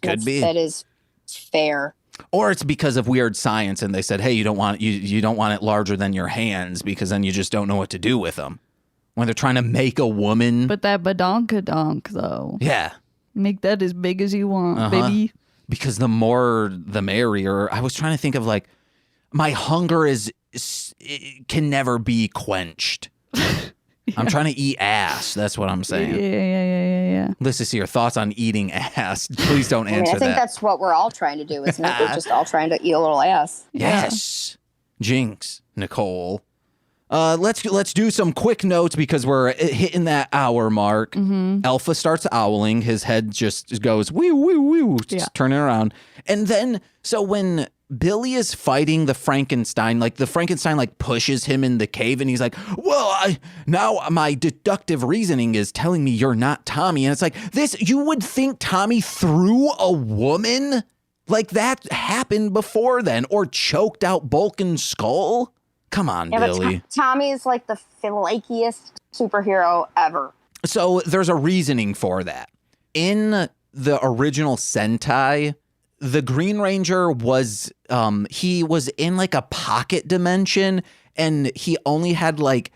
Could be. That is fair. Or it's because of weird science and they said, hey, you don't want it larger than your hands because then you just don't know what to do with them. When they're trying to make a woman. But that badonkadonk, though. Yeah. Make that as big as you want, baby. Because the more, the merrier. I was trying to think of like, my hunger it can never be quenched. Yeah. I'm trying to eat ass. That's what I'm saying. Yeah. Lyssa, your thoughts on eating ass? Please don't answer I think that's what we're all trying to do, isn't it? We're just all trying to eat a little ass. Yes. Yeah. Jinx, Nicole. Let's do some quick notes because we're hitting that hour mark. Mm-hmm. Alpha starts owling. His head just goes woo woo woo, just turning around. And then so when Billy is fighting the Frankenstein like pushes him in the cave and he's like, well, now my deductive reasoning is telling me you're not Tommy. And it's like this, you would think Tommy threw a woman like that happened before then or choked out Bulkin's skull. Come on, Billy. But Tommy's like the flakiest superhero ever. So there's a reasoning for that. In the original Sentai, the Green Ranger was he was in like a pocket dimension and he only had like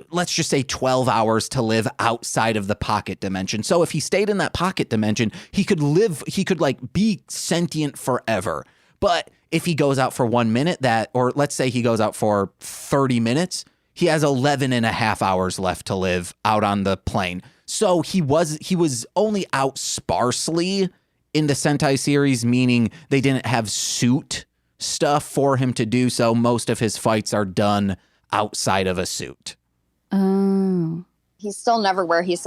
let's just say 12 hours to live outside of the pocket dimension. So if he stayed in that pocket dimension, he could like be sentient forever. But if he goes out for 1 minute, or let's say he goes out for 30 minutes, he has 11 and a half hours left to live out on the plane. So he was only out sparsely in the Sentai series, meaning they didn't have suit stuff for him to do. So most of his fights are done outside of a suit. Oh. He's still never where he's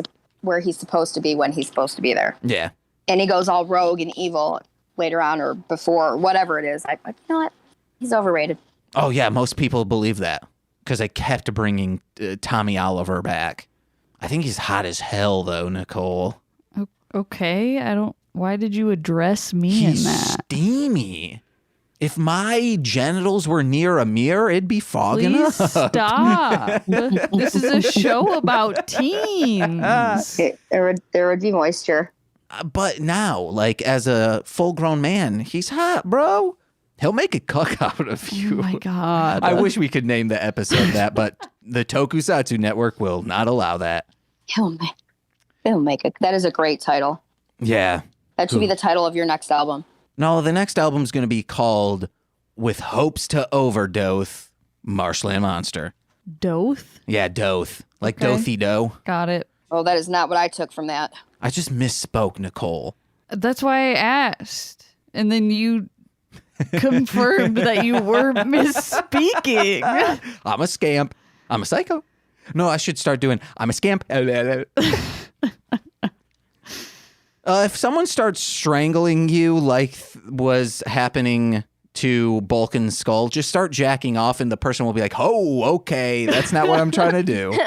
supposed to be when he's supposed to be there. Yeah. And he goes all rogue and evil later on or before or whatever it is. You know what? He's overrated. Oh, yeah. Most people believe that because they kept bringing Tommy Oliver back. I think he's hot as hell, though, Nicole. Okay. Why did you address me He's in that? steamy. If my genitals were near a mirror, it'd be fogging Please up. stop. This is a show about teens. There would be moisture. But now, like, as a full-grown man, he's hot, bro. He'll make a cuck out of you. Oh my God. I wish we could name the episode that, but the Tokusatsu Network will not allow that. He'll make it. That is a great title. Yeah. That should be the title of your next album. No, the next album's going to be called With Hopes to Overdose, Marshland Monster. Doth? Yeah, Doth. Like Okay. Dothy Doe. Got it. Oh, that is not what I took from that. I just misspoke, Nicole. That's why I asked. And then you confirmed that you were misspeaking. I'm a scamp. I'm a psycho. No, I should start doing, I'm a scamp. If someone starts strangling you like was happening to Bulk and Skull, just start jacking off and the person will be like, oh, okay, that's not what I'm trying to do.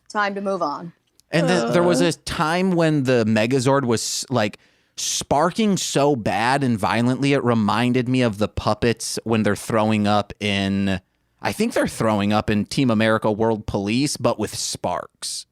Time to move on. And there was a time when the Megazord was like sparking so bad and violently, it reminded me of the puppets when they're throwing up in, I think they're throwing up in Team America World Police, but with sparks.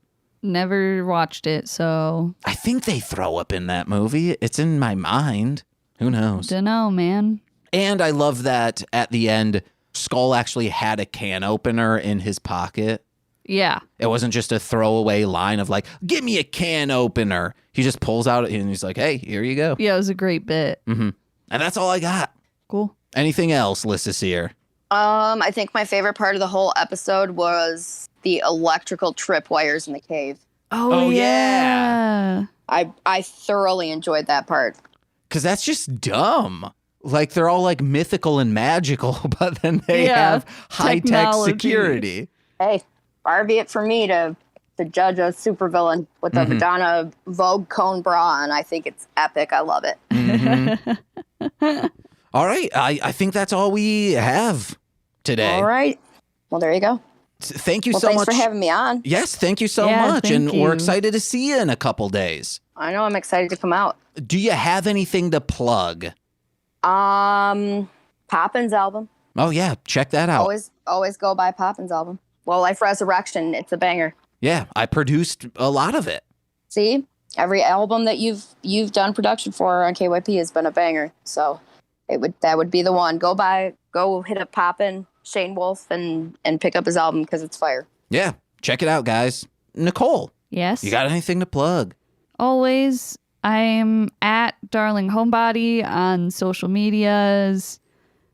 Never watched it, so I think they throw up in that movie. It's in my mind. Who knows? dunno, man. And I love that at the end, Skull actually had a can opener in his pocket. Yeah. It wasn't just a throwaway line of like, give me a can opener. He just pulls out and he's like, hey, here you go. Yeah, it was a great bit. And that's all I got. Cool. Anything else, Lyssa Sear? I think my favorite part of the whole episode was the electrical tripwires in the cave. Oh, yeah. I thoroughly enjoyed that part. Because that's just dumb. Like, they're all like mythical and magical, but then they Yeah, have high-tech technology. security. Hey, far be it from me to judge a supervillain with a Madonna Vogue cone bra, and I think it's epic. I love it. All right. I think that's all we have today. All right. Well, there you go. Thank you Well, so thanks much. for having me on. Yes, thank you so Yeah, much. thank And we're you. excited to see you in a couple days. I know I'm excited to come out. Do you have anything to plug? Poppin's album. Oh, yeah. Check that out. Always go buy Poppin's album. Well, Life Resurrection, it's a banger. Yeah, I produced a lot of it. See, every album that you've done production for on KYP has been a banger. So that would be the one. Go hit up Poppin, Shane Wolf, and pick up his album because it's fire. Yeah, check it out, guys. Nicole, Yes. you got anything to plug? Always. I'm at Darling Homebody on social medias.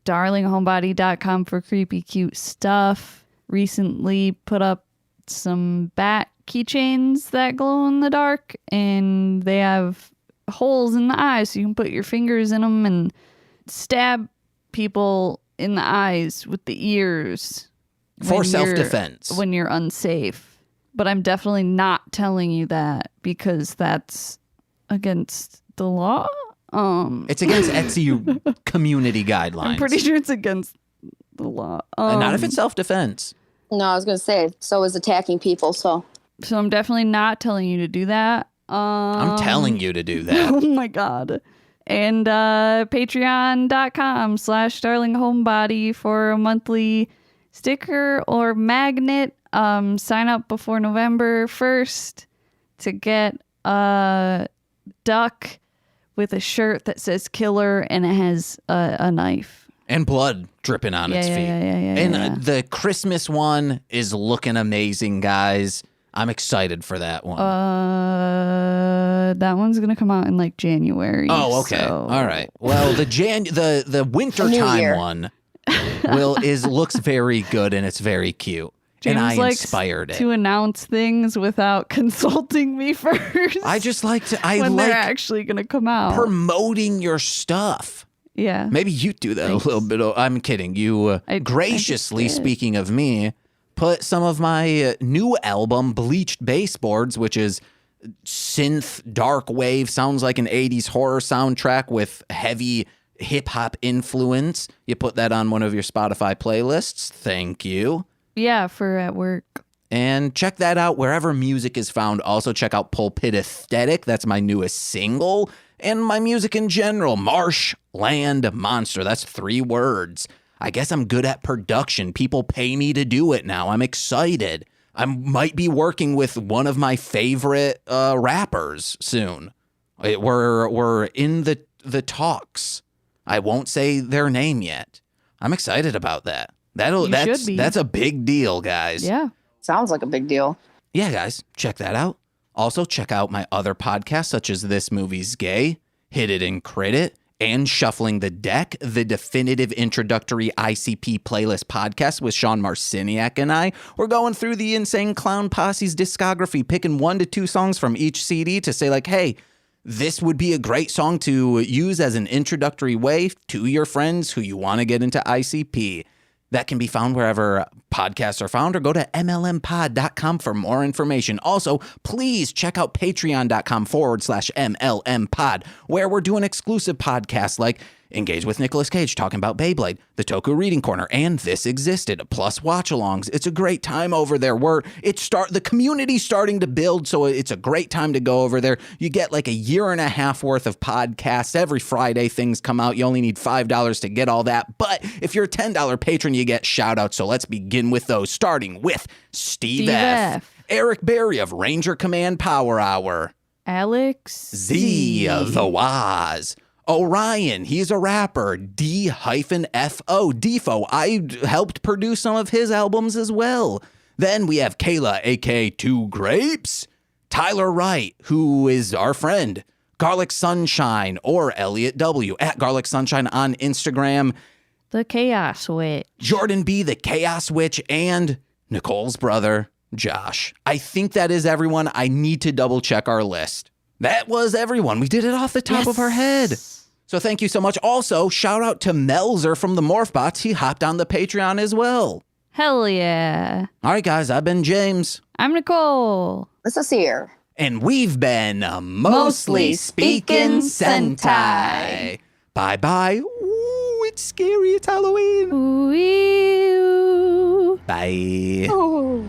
DarlingHomebody.com for creepy, cute stuff. Recently put up some bat keychains that glow in the dark, and they have holes in the eyes so you can put your fingers in them and stab people in the eyes with the ears For when self-defense. when you're unsafe. But I'm definitely not telling you that because that's against the law. It's against Etsy community guidelines. I'm pretty sure it's against the law. And not if it's self-defense. No, I was going to say, so is attacking people. So So I'm definitely not telling you to do that. I'm telling you to do that. Oh my God. And patreon.com/darlinghomebody for a monthly sticker or magnet. Sign up before November 1st to get a duck with a shirt that says killer and it has a knife. And blood dripping on its feet. And the Christmas one is looking amazing, guys. I'm excited for that one. That one's gonna come out in like January. Oh, okay. so- All right. Well, the winter New time year. one looks very good and it's very cute. James and I likes inspired it. to announce things without consulting me first. I just like to when they're like actually gonna come out. promoting your stuff. Yeah. Maybe you do that Thanks. a little bit. I'm kidding. You I just graciously, did. speaking of me, put some of my new album, Bleached Baseboards, which is synth, dark wave, sounds like an 80s horror soundtrack with heavy hip-hop influence. You put that on one of your Spotify playlists. Thank you. Yeah, for at work. And check that out wherever music is found. Also check out Pulpit Aesthetic. That's my newest single. and my music in general, Marshland Monster. That's 3 words. I guess I'm good at production. People pay me to do it now. I'm excited. I might be working with one of my favorite rappers soon. We're in the talks. I won't say their name yet. I'm excited about that. That's a big deal, guys. Yeah. Sounds like a big deal. Yeah, guys, check that out. Also, check out my other podcasts, such as This Movie's Gay, Hit It and Crit It, and Shuffling the Deck, the definitive introductory ICP playlist podcast with Sean Marciniak and I. We're going through the Insane Clown Posse's discography, picking 1 to 2 songs from each CD to say, like, hey, this would be a great song to use as an introductory way to your friends who you want to get into ICP. That can be found wherever podcasts are found, or go to mlmpod.com for more information. Also, please check out patreon.com/MLMpod, where we're doing exclusive podcasts like Engage with Nicolas Cage talking about Beyblade, the Toku Reading Corner, and This Existed, plus watch-alongs. It's a great time over there. The community's starting to build, so it's a great time to go over there. You get like a year and a half worth of podcasts. Every Friday things come out. You only need $5 to get all that. But if you're a $10 patron, you get shout-outs. So let's begin with those, starting with Steve F., Eric Berry of Ranger Command Power Hour, Alex Z of the Waz, Orion, he's a rapper, D-F-O, Defo. I helped produce some of his albums as well. Then we have Kayla, aka 2 Grapes, Tyler Wright, who is our friend, Garlic Sunshine, or Elliot W, at Garlic Sunshine on Instagram, The Chaos Witch, Jordan B, the Chaos Witch, and Nicole's brother, Josh. I think that is everyone. I need to double check our list. That was everyone. We did it off the top of our head. So thank you so much. Also, shout out to Melzer from the Morphbots. He hopped on the Patreon as well. Hell yeah. All right, guys. I've been James. I'm Nicole. Lyssa here. And we've been Mostly Speaking Sentai. Bye-bye. Ooh, it's scary. It's Halloween. Ooh. Bye. Oh.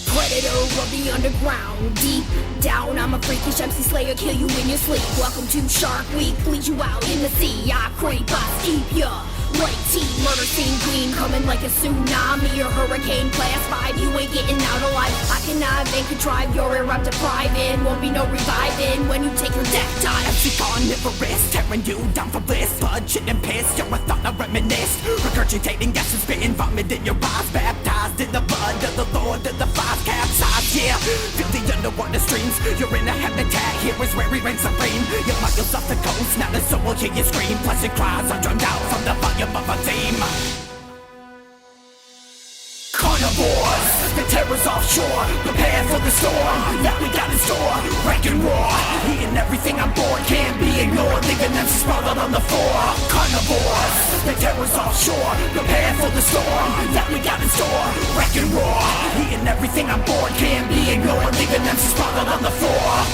Predator of the underground, deep down, I'm a freakish MC Slayer, kill you in your sleep. Welcome to Shark Week, bleed you out in the sea. I creep, I keep ya white tea, murder scene queen, coming like a tsunami or hurricane class 5. You ain't getting out alive. I cannot and contrive your air I'm depriving. Won't be no reviving when you take your death time. MC carnivorous, tearing you down for bliss. Blood, shit, and piss, you're a thought I reminisce. Regurgitating gas and spitting vomit in your eyes. Baptized in the blood of the Lord of the 5 capsize, yeah. Feel the underwater streams, you're in a habitat. Here is where he reigns supreme. Your miles off the coast, not a soul will hear you scream. Plastic cries are drowned out from the volume of a theme. Carnivores, the terror's offshore. Prepare for the storm that we got in store. Wreck and roar, eating everything on board. Can't be ignored, leaving them sprawled out on the floor. Carnivores, the terror's offshore. Prepare for the storm that we got in store. Wreck and roar, eating everything on board. Can't be ignored, leaving them sprawled out on the floor.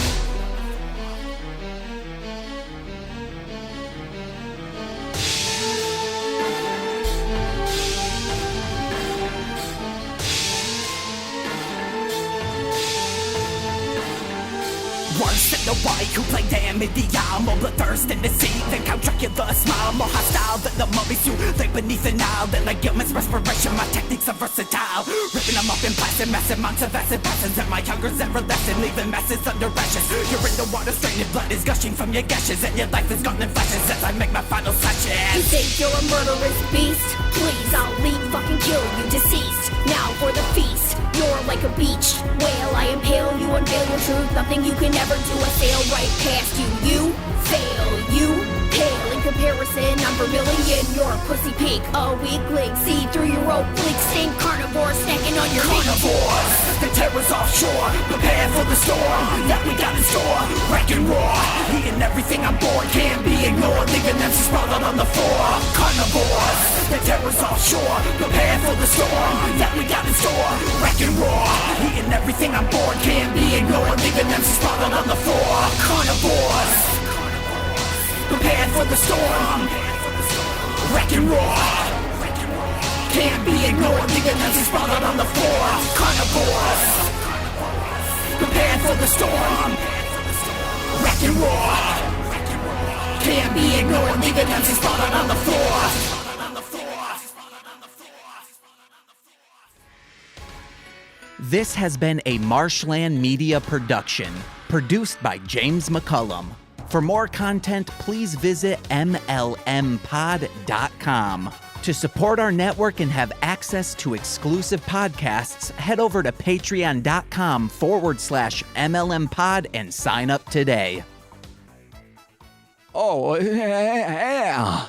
Worse than the white who play damn in the eye. More bloodthirst in the sea than Count Dracula smile. More hostile than the mummies who lay beneath the Nile. Than like Gilman's respiration, my techniques are versatile. Ripping them up in plastic, massive amounts of acid passions. And my hunger's everlasting, leaving masses under ashes. You're in the water, straining blood is gushing from your gashes. And your life is gone in flashes as I make my final slashes. You think you're a murderous beast? Please, I'll leave, fucking kill you, deceased. Now for the feast, you're like a beach whale. I impale you, unveil your truth. Nothing you can ever do, I sail right past you. You fail, you pale in comparison. I'm vermilion, you're a pussy pig, a weakling. See through your oblique stink, carnivore snacking on your meat. Carnivores, the terror's offshore. Prepare for the storm that we got in store. Wreck and roar, eating everything on board. Can't be ignored, leaving them sprawled out on the floor. Carnivores, the terror's offshore. Prepare for the storm that we got in store. Wreck and roar, eating everything on board. Can't be ignored, leaving them sprawled out on the floor. Carnivores, prepare for the storm. Wreck and roar, can't be ignored, leaving them sprawled out on the floor. Carnivores, prepare for the storm. crack and roar. Can't be ignored, leaving MCs splattered on the floor. This has been a Marshland Media production, produced by James McCollum. For more content, please visit mlmpod.com. To support our network and have access to exclusive podcasts, head over to patreon.com/MLMpod and sign up today. Oh, yeah.